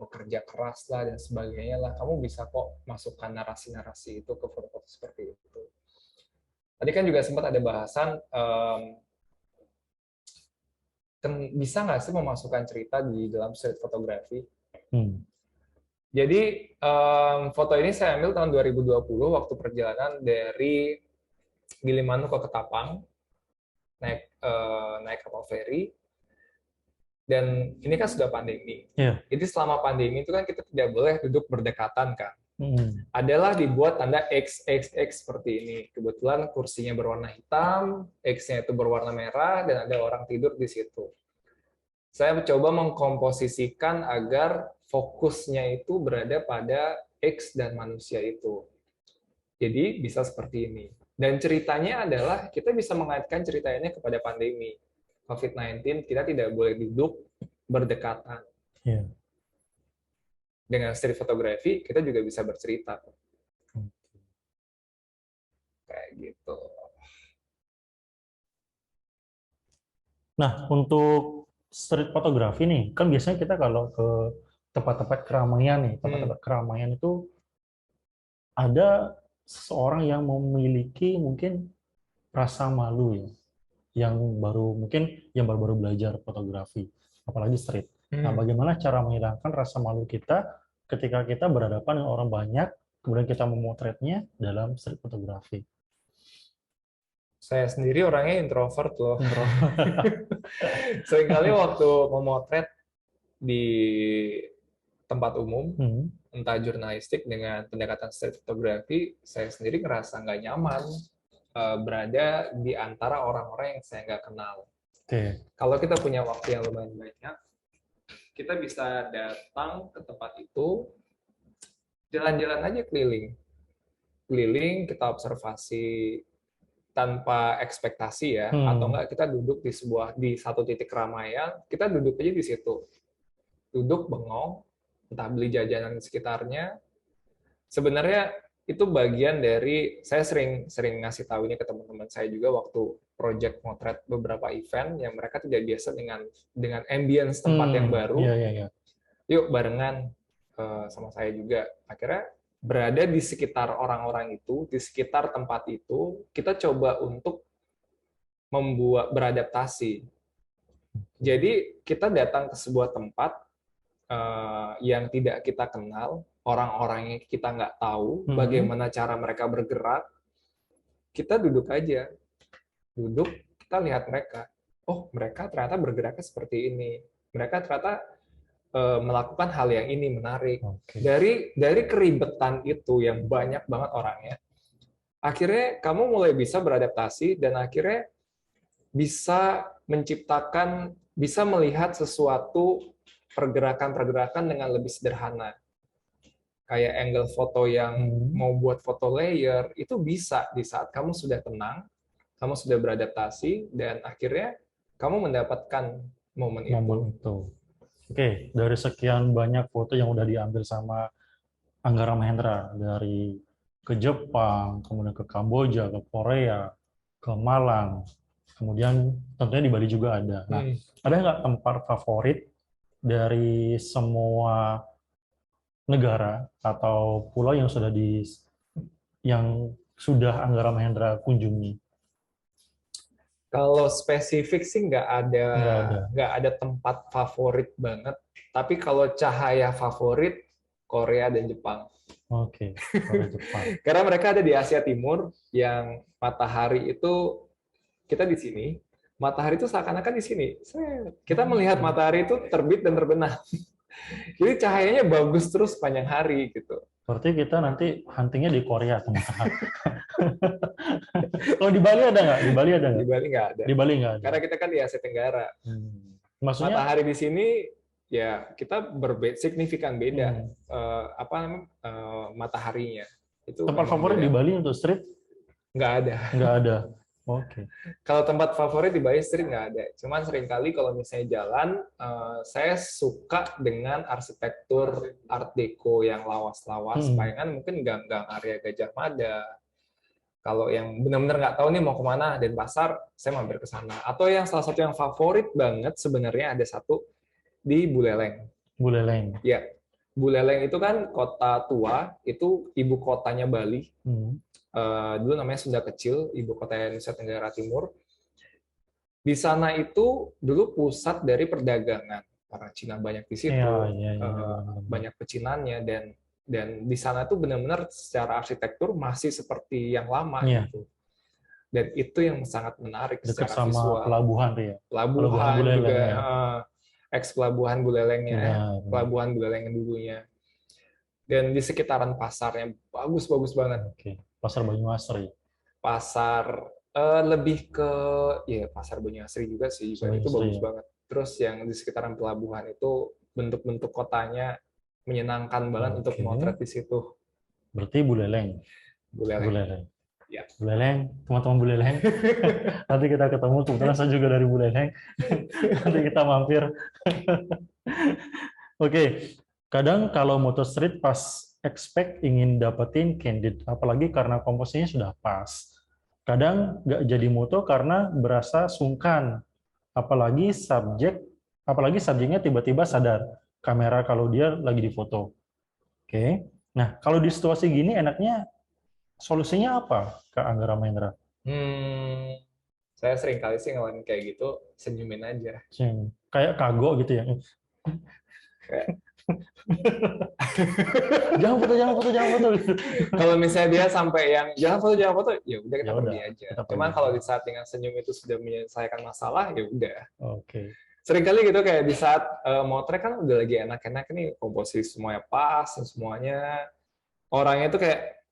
bekerja keras lah dan sebagainya lah, kamu bisa kok masukkan narasi-narasi itu ke foto-foto seperti itu. Tadi kan juga sempat ada bahasan, bisa nggak sih memasukkan cerita di dalam street fotografi? Hmm. Jadi foto ini saya ambil tahun 2020 waktu perjalanan dari Gilimanuk ke Ketapang, naik kapal feri. Dan ini kan sudah pandemi. Iya. Jadi selama pandemi itu kan kita tidak boleh duduk berdekatan kan. Hmm. Adalah dibuat tanda XXX seperti ini. Kebetulan kursinya berwarna hitam, X-nya itu berwarna merah, dan ada orang tidur di situ. Saya mencoba mengkomposisikan agar fokusnya itu berada pada X dan manusia itu. Jadi bisa seperti ini. Dan ceritanya adalah kita bisa mengaitkan ceritanya kepada pandemi. COVID-19, kita tidak boleh duduk berdekatan. Iya. Dengan street photography, kita juga bisa bercerita. Kayak gitu. Nah, untuk street fotografi nih, kan biasanya kita kalau ke tempat-tempat keramaian nih, tempat-tempat keramaian itu ada seseorang yang memiliki mungkin rasa malu ya, yang baru-baru belajar fotografi, apalagi street. Nah, bagaimana cara menghilangkan rasa malu kita ketika kita berhadapan dengan orang banyak, kemudian kita memotretnya dalam street fotografi? Saya sendiri orangnya introvert loh. Seringkali waktu memotret di tempat umum, entah jurnalistik dengan pendekatan street photography, saya sendiri ngerasa nggak nyaman berada di antara orang-orang yang saya nggak kenal. Kalau kita punya waktu yang lumayan banyak, kita bisa datang ke tempat itu, jalan-jalan aja keliling. Keliling, kita observasi tanpa ekspektasi ya, atau enggak kita duduk di satu titik keramaian, kita duduk aja di situ. Duduk bengong, entah beli jajanan di sekitarnya. Sebenarnya itu bagian dari, saya sering ngasih tahu ini ke teman-teman saya juga waktu project motret beberapa event yang mereka tidak biasa dengan ambience tempat yang baru. Yuk barengan sama saya juga. Akhirnya berada di sekitar orang-orang itu, di sekitar tempat itu, kita coba untuk beradaptasi. Jadi kita datang ke sebuah tempat yang tidak kita kenal, orang-orangnya kita nggak tahu, bagaimana cara mereka bergerak, kita duduk aja. Duduk, kita lihat mereka. Oh, mereka ternyata bergeraknya seperti ini. Mereka ternyata melakukan hal yang ini menarik. Dari keribetan itu yang banyak banget orangnya, akhirnya kamu mulai bisa beradaptasi dan akhirnya bisa bisa melihat sesuatu pergerakan-pergerakan dengan lebih sederhana. Kayak angle foto yang mau buat foto layer, itu bisa di saat kamu sudah tenang, kamu sudah beradaptasi, dan akhirnya kamu mendapatkan momen itu. Oke, dari sekian banyak foto yang udah diambil sama Anggara Mahendra, dari ke Jepang, kemudian ke Kamboja, ke Korea, ke Malang, kemudian tentunya di Bali juga ada. Nah, ada nggak tempat favorit dari semua negara atau pulau yang sudah Anggara Mahendra kunjungi? Kalau spesifik sih nggak ada tempat favorit banget. Tapi kalau cahaya favorit, Korea dan Jepang. Oke, Korea Jepang. Karena mereka ada di Asia Timur, yang matahari itu kita di sini, Matahari itu seakan-akan di sini. Kita melihat matahari itu terbit dan terbenam. Jadi cahayanya bagus terus sepanjang hari gitu. Berarti kita nanti huntingnya di Korea, teman-teman. Kalau di Bali ada nggak? Di Bali ada Di nggak? Bali nggak ada. Di Bali nggak ada. Karena kita kan di Asia Tenggara. Maksudnya Matahari di sini ya kita signifikan beda mataharinya. Itu tempat memang favorit beda. di Bali untuk street Nggak ada. nggak ada. Oke. Kalau tempat favorit di Bali street nggak ada. Cuman seringkali kalau misalnya jalan, saya suka dengan arsitektur Art Deco yang lawas-lawas. Palingan mungkin gang-gang area Gajah Mada. Kalau yang benar-benar nggak tahu nih mau kemana Denpasar, saya mampir ke sana. Atau yang salah satu yang favorit banget sebenarnya ada satu di Buleleng. Buleleng. Ya, Buleleng itu kan kota tua, itu ibu kotanya Bali. Dulu namanya Sunda Kecil, ibu kota Nusa Tenggara Timur. Di sana itu dulu pusat dari perdagangan. Orang Cina banyak di situ, banyak pecinannya, dan di sana tuh benar-benar secara arsitektur masih seperti yang lama gitu. Dan itu yang sangat menarik dekat secara sama visual. pelabuhan ya. Pelabuhan juga, ex pelabuhan Bulelengnya, Ya. pelabuhan Buleleng dulunya. Dan di sekitaran pasarnya bagus-bagus banget. Oke. Pasar Banyuasri. Pasar lebih ke ya pasar Banyuasri juga sih, juga itu bagus banget. Terus yang di sekitaran pelabuhan itu bentuk-bentuk kotanya menyenangkan banget untuk motret di situ. Berarti Buleleng. Buleleng. Ya. Buleleng, teman-teman Buleleng. Nanti kita ketemu, kebetulan saya juga dari Buleleng. Nanti kita mampir. Oke. Kadang kalau moto street pas expect ingin dapetin candid, apalagi karena komposisinya sudah pas. Kadang nggak jadi moto karena berasa sungkan, apalagi subjeknya tiba-tiba sadar kamera kalau dia lagi di foto. Oke. Nah, kalau di situasi gini enaknya solusinya apa, Kak Anggara Mahendra? Saya sering kali sih ngelakuin kayak gitu, senyumin aja. Kayak kagok gitu ya. jangan foto. Kalau misalnya dia sampai yang jangan foto, ya udah kita pergi aja. Cuman kalau di saat dengan senyum itu sudah menyelesaikan masalah, ya udah. Oke. Seringkali gitu kayak di saat motret kan udah lagi enak-enak nih, komposisi semuanya pas, semuanya orangnya tuh kayak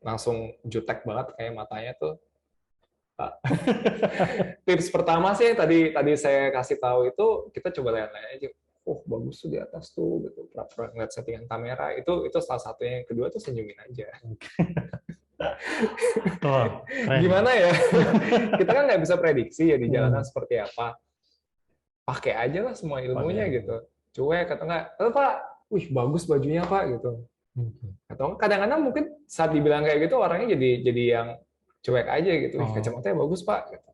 langsung jutek banget kayak matanya tuh. Tips pertama sih yang tadi saya kasih tahu itu kita coba lihat-lihat aja. Bagus tuh di atas tuh gitu. Pura-pura ngeliat settingan kamera itu salah satunya. Yang kedua tuh senyumin aja. Gimana ya? Kita kan nggak bisa prediksi ya di jalanan seperti apa. Pakai aja lah semua ilmunya gitu. Cuek atau enggak? Pak, wih bagus bajunya Pak gitu. Atau kadang-kadang mungkin saat dibilang kayak gitu orangnya jadi yang cuek aja gitu. Kacamatanya bagus Pak. Gitu.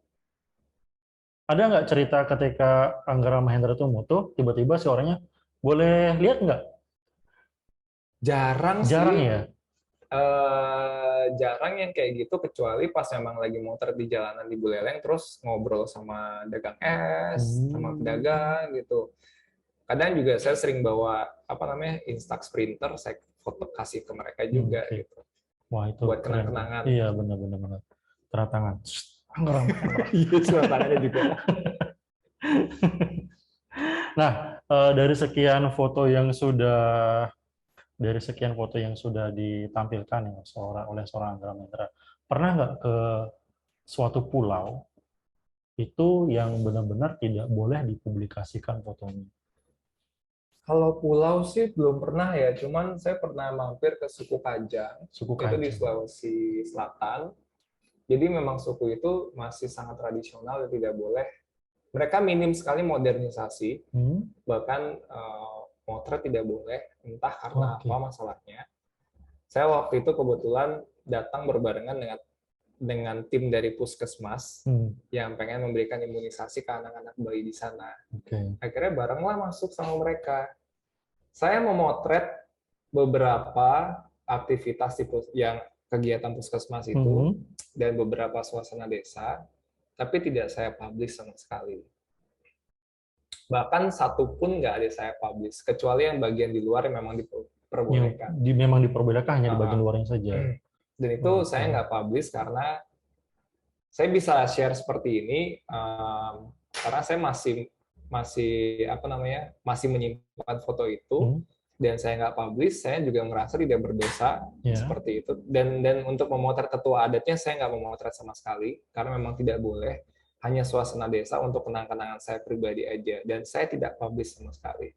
Ada nggak cerita ketika Anggara Mahendra itu moto, tiba-tiba si orangnya, boleh lihat nggak? Jarang sih. Ya? Jarang yang kayak gitu, kecuali pas memang lagi motret di jalanan di Buleleng, terus ngobrol sama dagang es, sama pedagang gitu. Kadang juga saya sering bawa Instax printer, saya foto kasih ke mereka juga gitu. Wah, itu buat kenang-kenangan. Iya, benar. Tanda tangan. Iya, tanda tangannya juga. Nah, dari sekian foto yang sudah ditampilkan ya oleh seorang Anggara Mahendra, pernah nggak ke suatu pulau itu yang benar-benar tidak boleh dipublikasikan fotonya? Kalau pulau sih belum pernah ya, cuman saya pernah mampir ke suku Kajang, itu di Sulawesi Selatan. Jadi memang suku itu masih sangat tradisional dan tidak boleh. Mereka minim sekali modernisasi, bahkan motret tidak boleh, entah karena apa masalahnya. Saya waktu itu kebetulan datang berbarengan dengan tim dari puskesmas yang pengen memberikan imunisasi ke anak-anak bayi di sana. Akhirnya barenglah masuk sama mereka. Saya memotret beberapa aktivitas yang kegiatan puskesmas itu dan beberapa suasana desa, tapi tidak saya publish sama sekali. Bahkan satu pun nggak ada saya publish, kecuali yang bagian di luar yang memang diperbolehkan. Memang diperbolehkan hanya di bagian luarnya saja. Dan itu saya nggak publish karena saya bisa share seperti ini karena saya masih menyimpan foto itu dan saya nggak publish, saya juga merasa tidak berdosa seperti itu. Dan untuk memotret ketua adatnya saya nggak memotret sama sekali karena memang tidak boleh, hanya suasana desa untuk kenang-kenangan saya pribadi aja dan saya tidak publish sama sekali.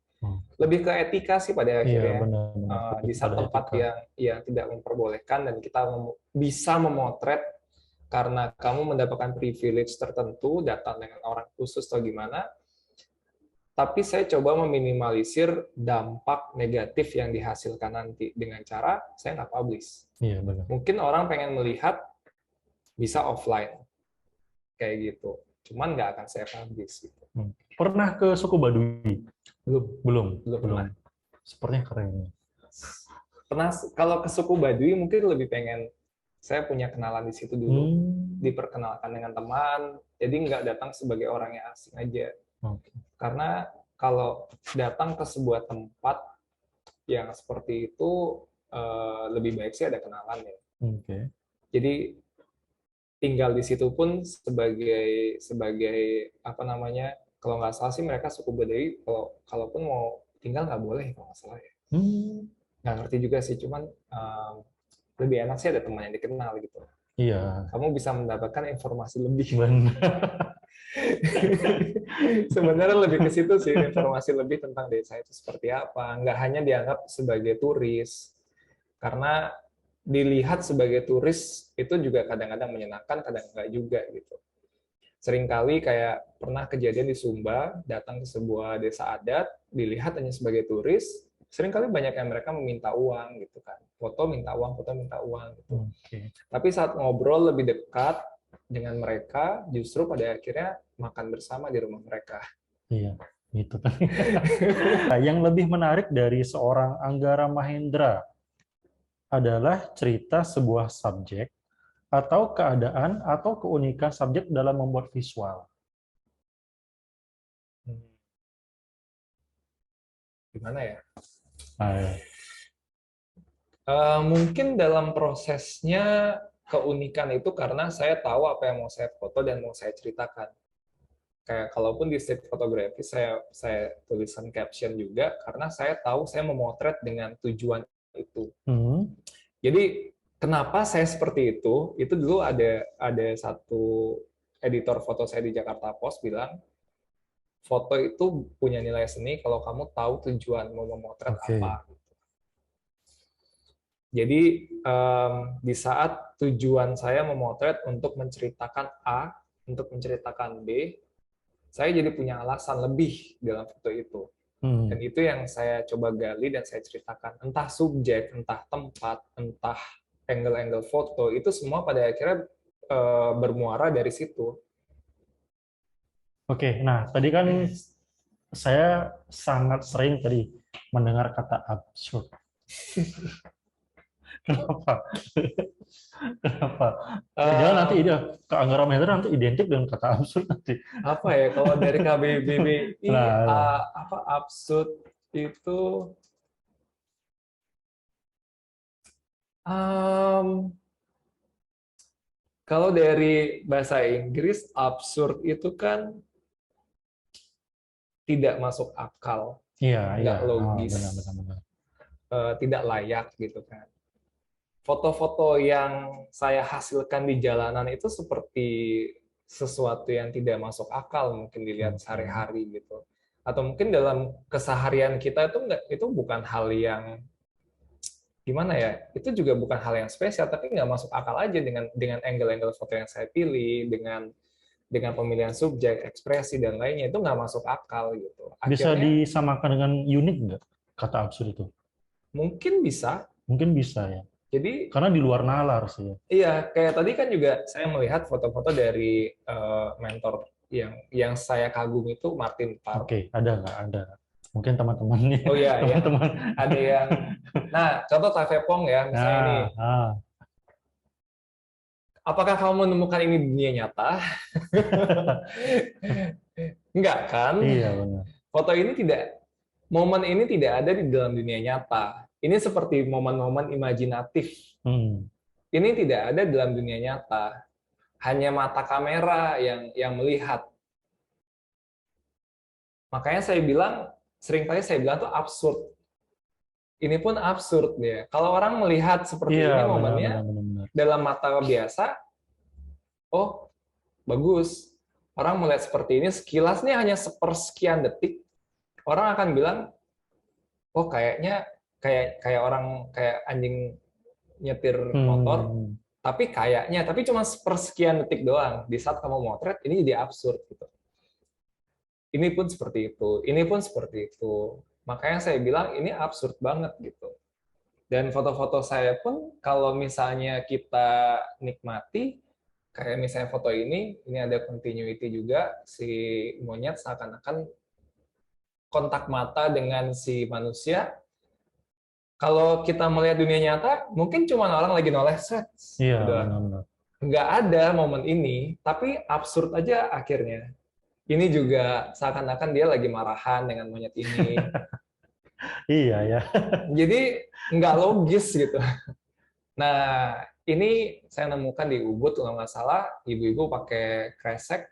Lebih ke etika sih pada akhirnya. Benar. Di satu tempat yang tidak memperbolehkan dan kita bisa memotret karena kamu mendapatkan privilege tertentu, datang dengan orang khusus atau gimana, tapi saya coba meminimalisir dampak negatif yang dihasilkan nanti dengan cara saya nggak publish. Iya, benar. Mungkin orang pengen melihat bisa offline, kayak gitu. Cuman nggak akan saya publish. Gitu. Pernah ke suku Baduy? Belum. Pernah. Sepertinya keren. Pernah, kalau ke suku Baduy mungkin lebih pengen saya punya kenalan di situ dulu, diperkenalkan dengan teman, jadi nggak datang sebagai orang yang asing aja. Karena kalau datang ke sebuah tempat yang seperti itu, lebih baik sih ada kenalan ya. Jadi tinggal di situ pun sebagai kalau nggak salah sih mereka suku Baduy, kalaupun mau tinggal nggak boleh kalau nggak salah ya. Nggak ngerti juga sih, cuman lebih enak sih ada teman yang dikenal gitu. Iya. Kamu bisa mendapatkan informasi lebih. Benar. Sebenarnya lebih ke situ sih, informasi lebih tentang desa itu seperti apa. Nggak hanya dianggap sebagai turis. Karena dilihat sebagai turis itu juga kadang-kadang menyenangkan, kadang nggak juga gitu. Seringkali kayak pernah kejadian di Sumba, datang ke sebuah desa adat, dilihat hanya sebagai turis, seringkali banyak yang mereka meminta uang gitu kan. Foto minta uang gitu. Tapi saat ngobrol lebih dekat dengan mereka, justru pada akhirnya makan bersama di rumah mereka. Iya, itu kan. Yang lebih menarik dari seorang Anggara Mahendra adalah cerita sebuah subjek atau keadaan atau keunikan subjek dalam membuat visual. Gimana ya? Mungkin dalam prosesnya keunikan itu karena saya tahu apa yang mau saya foto dan mau saya ceritakan. Kayak kalaupun di street photography saya tulisan caption juga karena saya tahu saya memotret dengan tujuan itu. Jadi kenapa saya seperti itu? Itu dulu ada satu editor foto saya di Jakarta Post bilang foto itu punya nilai seni kalau kamu tahu tujuan mau memotret apa. Jadi di saat tujuan saya memotret untuk menceritakan A, untuk menceritakan B, saya jadi punya alasan lebih dalam foto itu. Dan itu yang saya coba gali dan saya ceritakan. Entah subjek, entah tempat, entah angle-angle foto, itu semua pada akhirnya bermuara dari situ. Oke, nah tadi kan saya sangat sering tadi mendengar kata absurd. Kenapa? Jangan nanti ke Anggara Mahendra nanti identik dengan kata absurd nanti. Apa ya kalau dari KBBI absurd itu kalau dari bahasa Inggris absurd itu kan tidak masuk akal, nggak logis, benar. Tidak layak gitu kan. Foto-foto yang saya hasilkan di jalanan itu seperti sesuatu yang tidak masuk akal mungkin dilihat sehari-hari gitu. Atau mungkin dalam keseharian kita itu bukan hal yang gimana ya? Itu juga bukan hal yang spesial, tapi nggak masuk akal aja dengan angle-angle foto yang saya pilih, dengan pemilihan subjek, ekspresi dan lainnya itu nggak masuk akal gitu. Akhirnya, bisa disamakan dengan unik nggak kata absurd itu? Mungkin bisa ya. Jadi karena di luar nalar sih. Iya, kayak tadi kan juga saya melihat foto-foto dari mentor yang saya kagum itu Martin Parr. Oke, ada nggak? Ada. Mungkin teman-temannya. Oh iya, teman-teman. Ada yang. Nah, contoh Tavepong ya, misalnya ini. Apakah kamu menemukan ini di dunia nyata? Enggak kan? Iya benar. Momen ini tidak ada di dalam dunia nyata. Ini seperti momen-momen imajinatif. Ini tidak ada dalam dunia nyata. hanya mata kamera yang melihat. Makanya seringkali saya bilang tuh absurd. Ini pun absurd ya. Kalau orang melihat seperti Iya, ini benar, momennya benar, benar, benar. dalam mata biasa, oh bagus. Orang melihat seperti ini sekilasnya hanya sepersekian detik, orang akan bilang, oh kayaknya kayak orang kayak anjing nyetir motor, Hmm. tapi cuma sepersekian detik doang. Di saat kamu motret, ini jadi absurd gitu. Ini pun seperti itu, ini pun seperti itu. Makanya saya bilang ini absurd banget gitu. Dan foto-foto saya pun kalau misalnya kita nikmati, kayak misalnya foto ini ada continuity juga, si monyet seakan-akan kontak mata dengan si manusia. Kalau kita melihat dunia nyata, mungkin cuma orang lagi noleh, set, Iya, udah benar-benar. nggak ada momen ini, tapi absurd aja akhirnya. Ini juga seakan-akan dia lagi marahan dengan monyet ini. Iya ya. Jadi nggak logis gitu. Nah, ini saya nemukan di Ubud kalau nggak salah, ibu-ibu pakai kresek.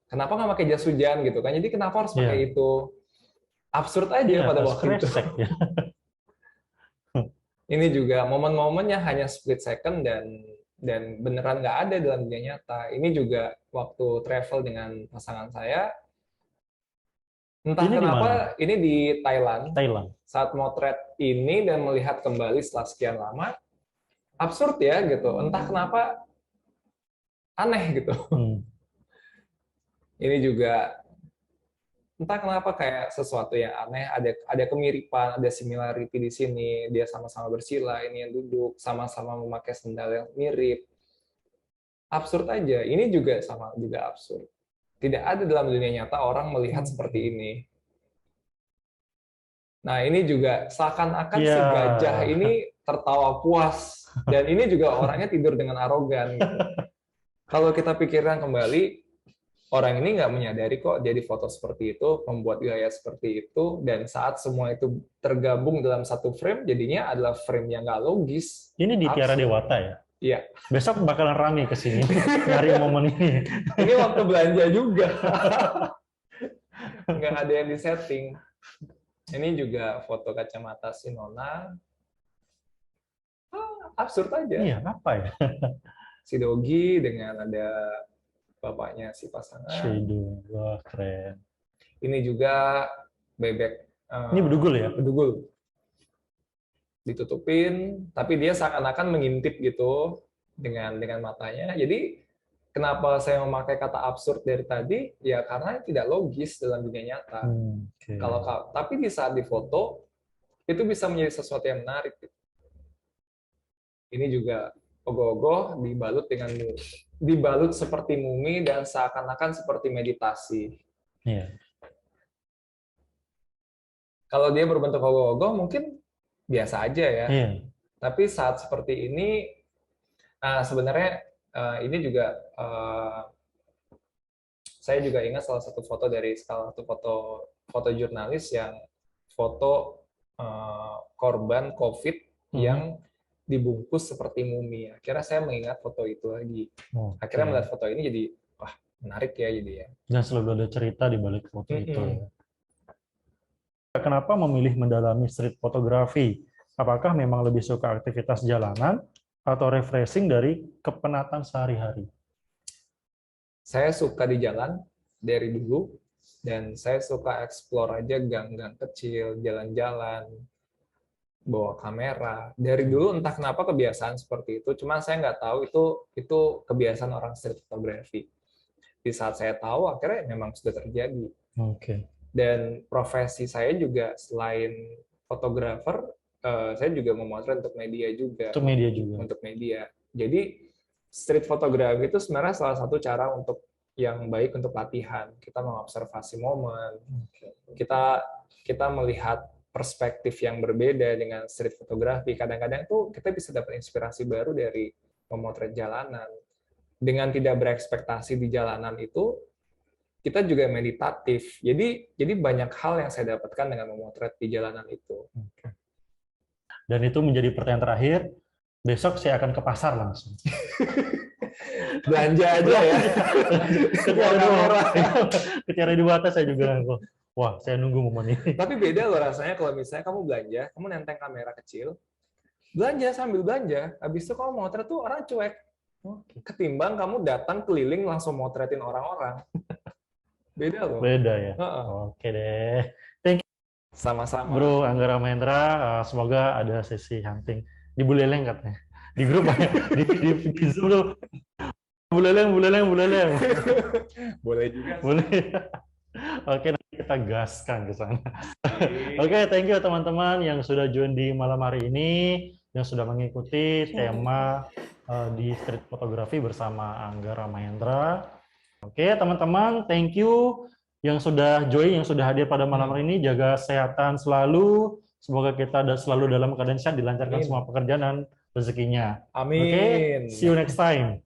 Kenapa nggak pakai jas hujan gitu kan? Jadi kenapa harus pakai Iya, itu? Absurd aja iya, pada tas waktu itu. kresek ya. Ini juga momen-momennya hanya split second dan beneran nggak ada dalam dunia nyata. Ini juga waktu travel dengan pasangan saya, entah Ini di mana? kenapa ini di Thailand. Thailand. Saat motret ini dan melihat kembali setelah sekian lama, absurd ya gitu. Entah kenapa aneh gitu. Hmm. Ini juga entah kenapa kayak sesuatu yang aneh, ada kemiripan, ada similarity di sini. Dia sama-sama bersila, ini yang duduk, sama-sama memakai sendal yang mirip. Absurd aja. Ini juga sama juga absurd. Tidak ada dalam dunia nyata orang melihat seperti Oke. ini. Nah, ini juga seakan-akan Iya. si gajah ini tertawa puas. Dan ini juga orangnya tidur dengan arogan gitu. Kalau kita pikirkan kembali, orang ini nggak menyadari kok jadi foto seperti itu, membuat gaya seperti itu, dan saat semua itu tergabung dalam satu frame, jadinya adalah frame yang nggak logis, Ini di Tiara absurd. Dewata ya. Iya, Besok bakalan rame ke sini nyari momen ini. ini waktu belanja juga, nggak ada yang disetting. Ini juga foto kacamata si Nona, absurd aja. Iya, apa ya? Si Dogi dengan ada bapaknya si pasangan. Shadow. Wah, keren. Ini juga bebek Ini bedugul ya? bedugul. Ditutupin, tapi dia seakan-akan mengintip gitu dengan matanya. Jadi kenapa saya memakai kata absurd dari tadi? Ya karena tidak logis dalam dunia nyata. Okay. Tapi di saat difoto itu bisa menjadi sesuatu yang menarik. Ini juga ogoh-ogoh dibalut seperti mumi dan seakan-akan seperti meditasi. Iya. Kalau dia berbentuk ogoh-ogoh mungkin biasa aja ya. Iya. Tapi saat seperti ini, sebenarnya ini juga saya juga ingat salah satu foto dari salah satu foto jurnalis yang foto korban COVID yang dibungkus seperti mumi. Akhirnya saya mengingat foto itu lagi. Akhirnya melihat foto ini jadi wah menarik ya jadi ya. Dan selalu ada cerita di balik foto itu. Ya. Kenapa memilih mendalami street fotografi? Apakah memang lebih suka aktivitas jalanan atau refreshing dari kepenatan sehari-hari? Saya suka di jalan dari dulu dan saya suka explore aja gang-gang kecil, jalan-jalan, bawa kamera. Dari dulu entah kenapa kebiasaan seperti itu, cuma saya nggak tahu itu kebiasaan orang street photography. Di saat saya tahu, akhirnya memang sudah terjadi. Oke. Dan profesi saya juga selain fotografer, saya juga memotret untuk media juga. Untuk media juga. Untuk media. Jadi street photography itu sebenarnya salah satu cara untuk yang baik untuk latihan. Kita mengobservasi momen, kita melihat perspektif yang berbeda dengan street photography. Kadang-kadang tuh kita bisa dapat inspirasi baru dari memotret jalanan. Dengan tidak berekspektasi di jalanan itu, kita juga meditatif. Jadi banyak hal yang saya dapatkan dengan memotret di jalanan itu. Dan itu menjadi pertanyaan terakhir. besok saya akan ke pasar langsung. Belanja aja ya. Ketika di atas saya juga, wah saya nunggu momen ini. Tapi beda loh rasanya kalau misalnya kamu belanja, kamu nenteng kamera kecil, belanja sambil belanja, habis itu kamu motret tuh orang cuek. Ketimbang kamu datang keliling langsung motretin orang-orang. Beda loh. Beda ya. Oke deh. Thank you. Sama-sama. Bro Anggara Mahendra, semoga ada sesi hunting di Buleleng katanya. Di grup di Zoom tuh. Buleleng. Boleh juga. Boleh. Oke, nanti kita gaskan ke sana. Oke, thank you teman-teman yang sudah join di malam hari ini, yang sudah mengikuti tema di street fotografi bersama Anggara Mahendra. Oke, teman-teman, thank you yang sudah join, yang sudah hadir pada malam hari ini. Jaga kesehatan selalu. Semoga kita selalu dalam keadaan sehat, dilancarkan semua pekerjaan dan rezekinya. Amin. Oke, see you next time.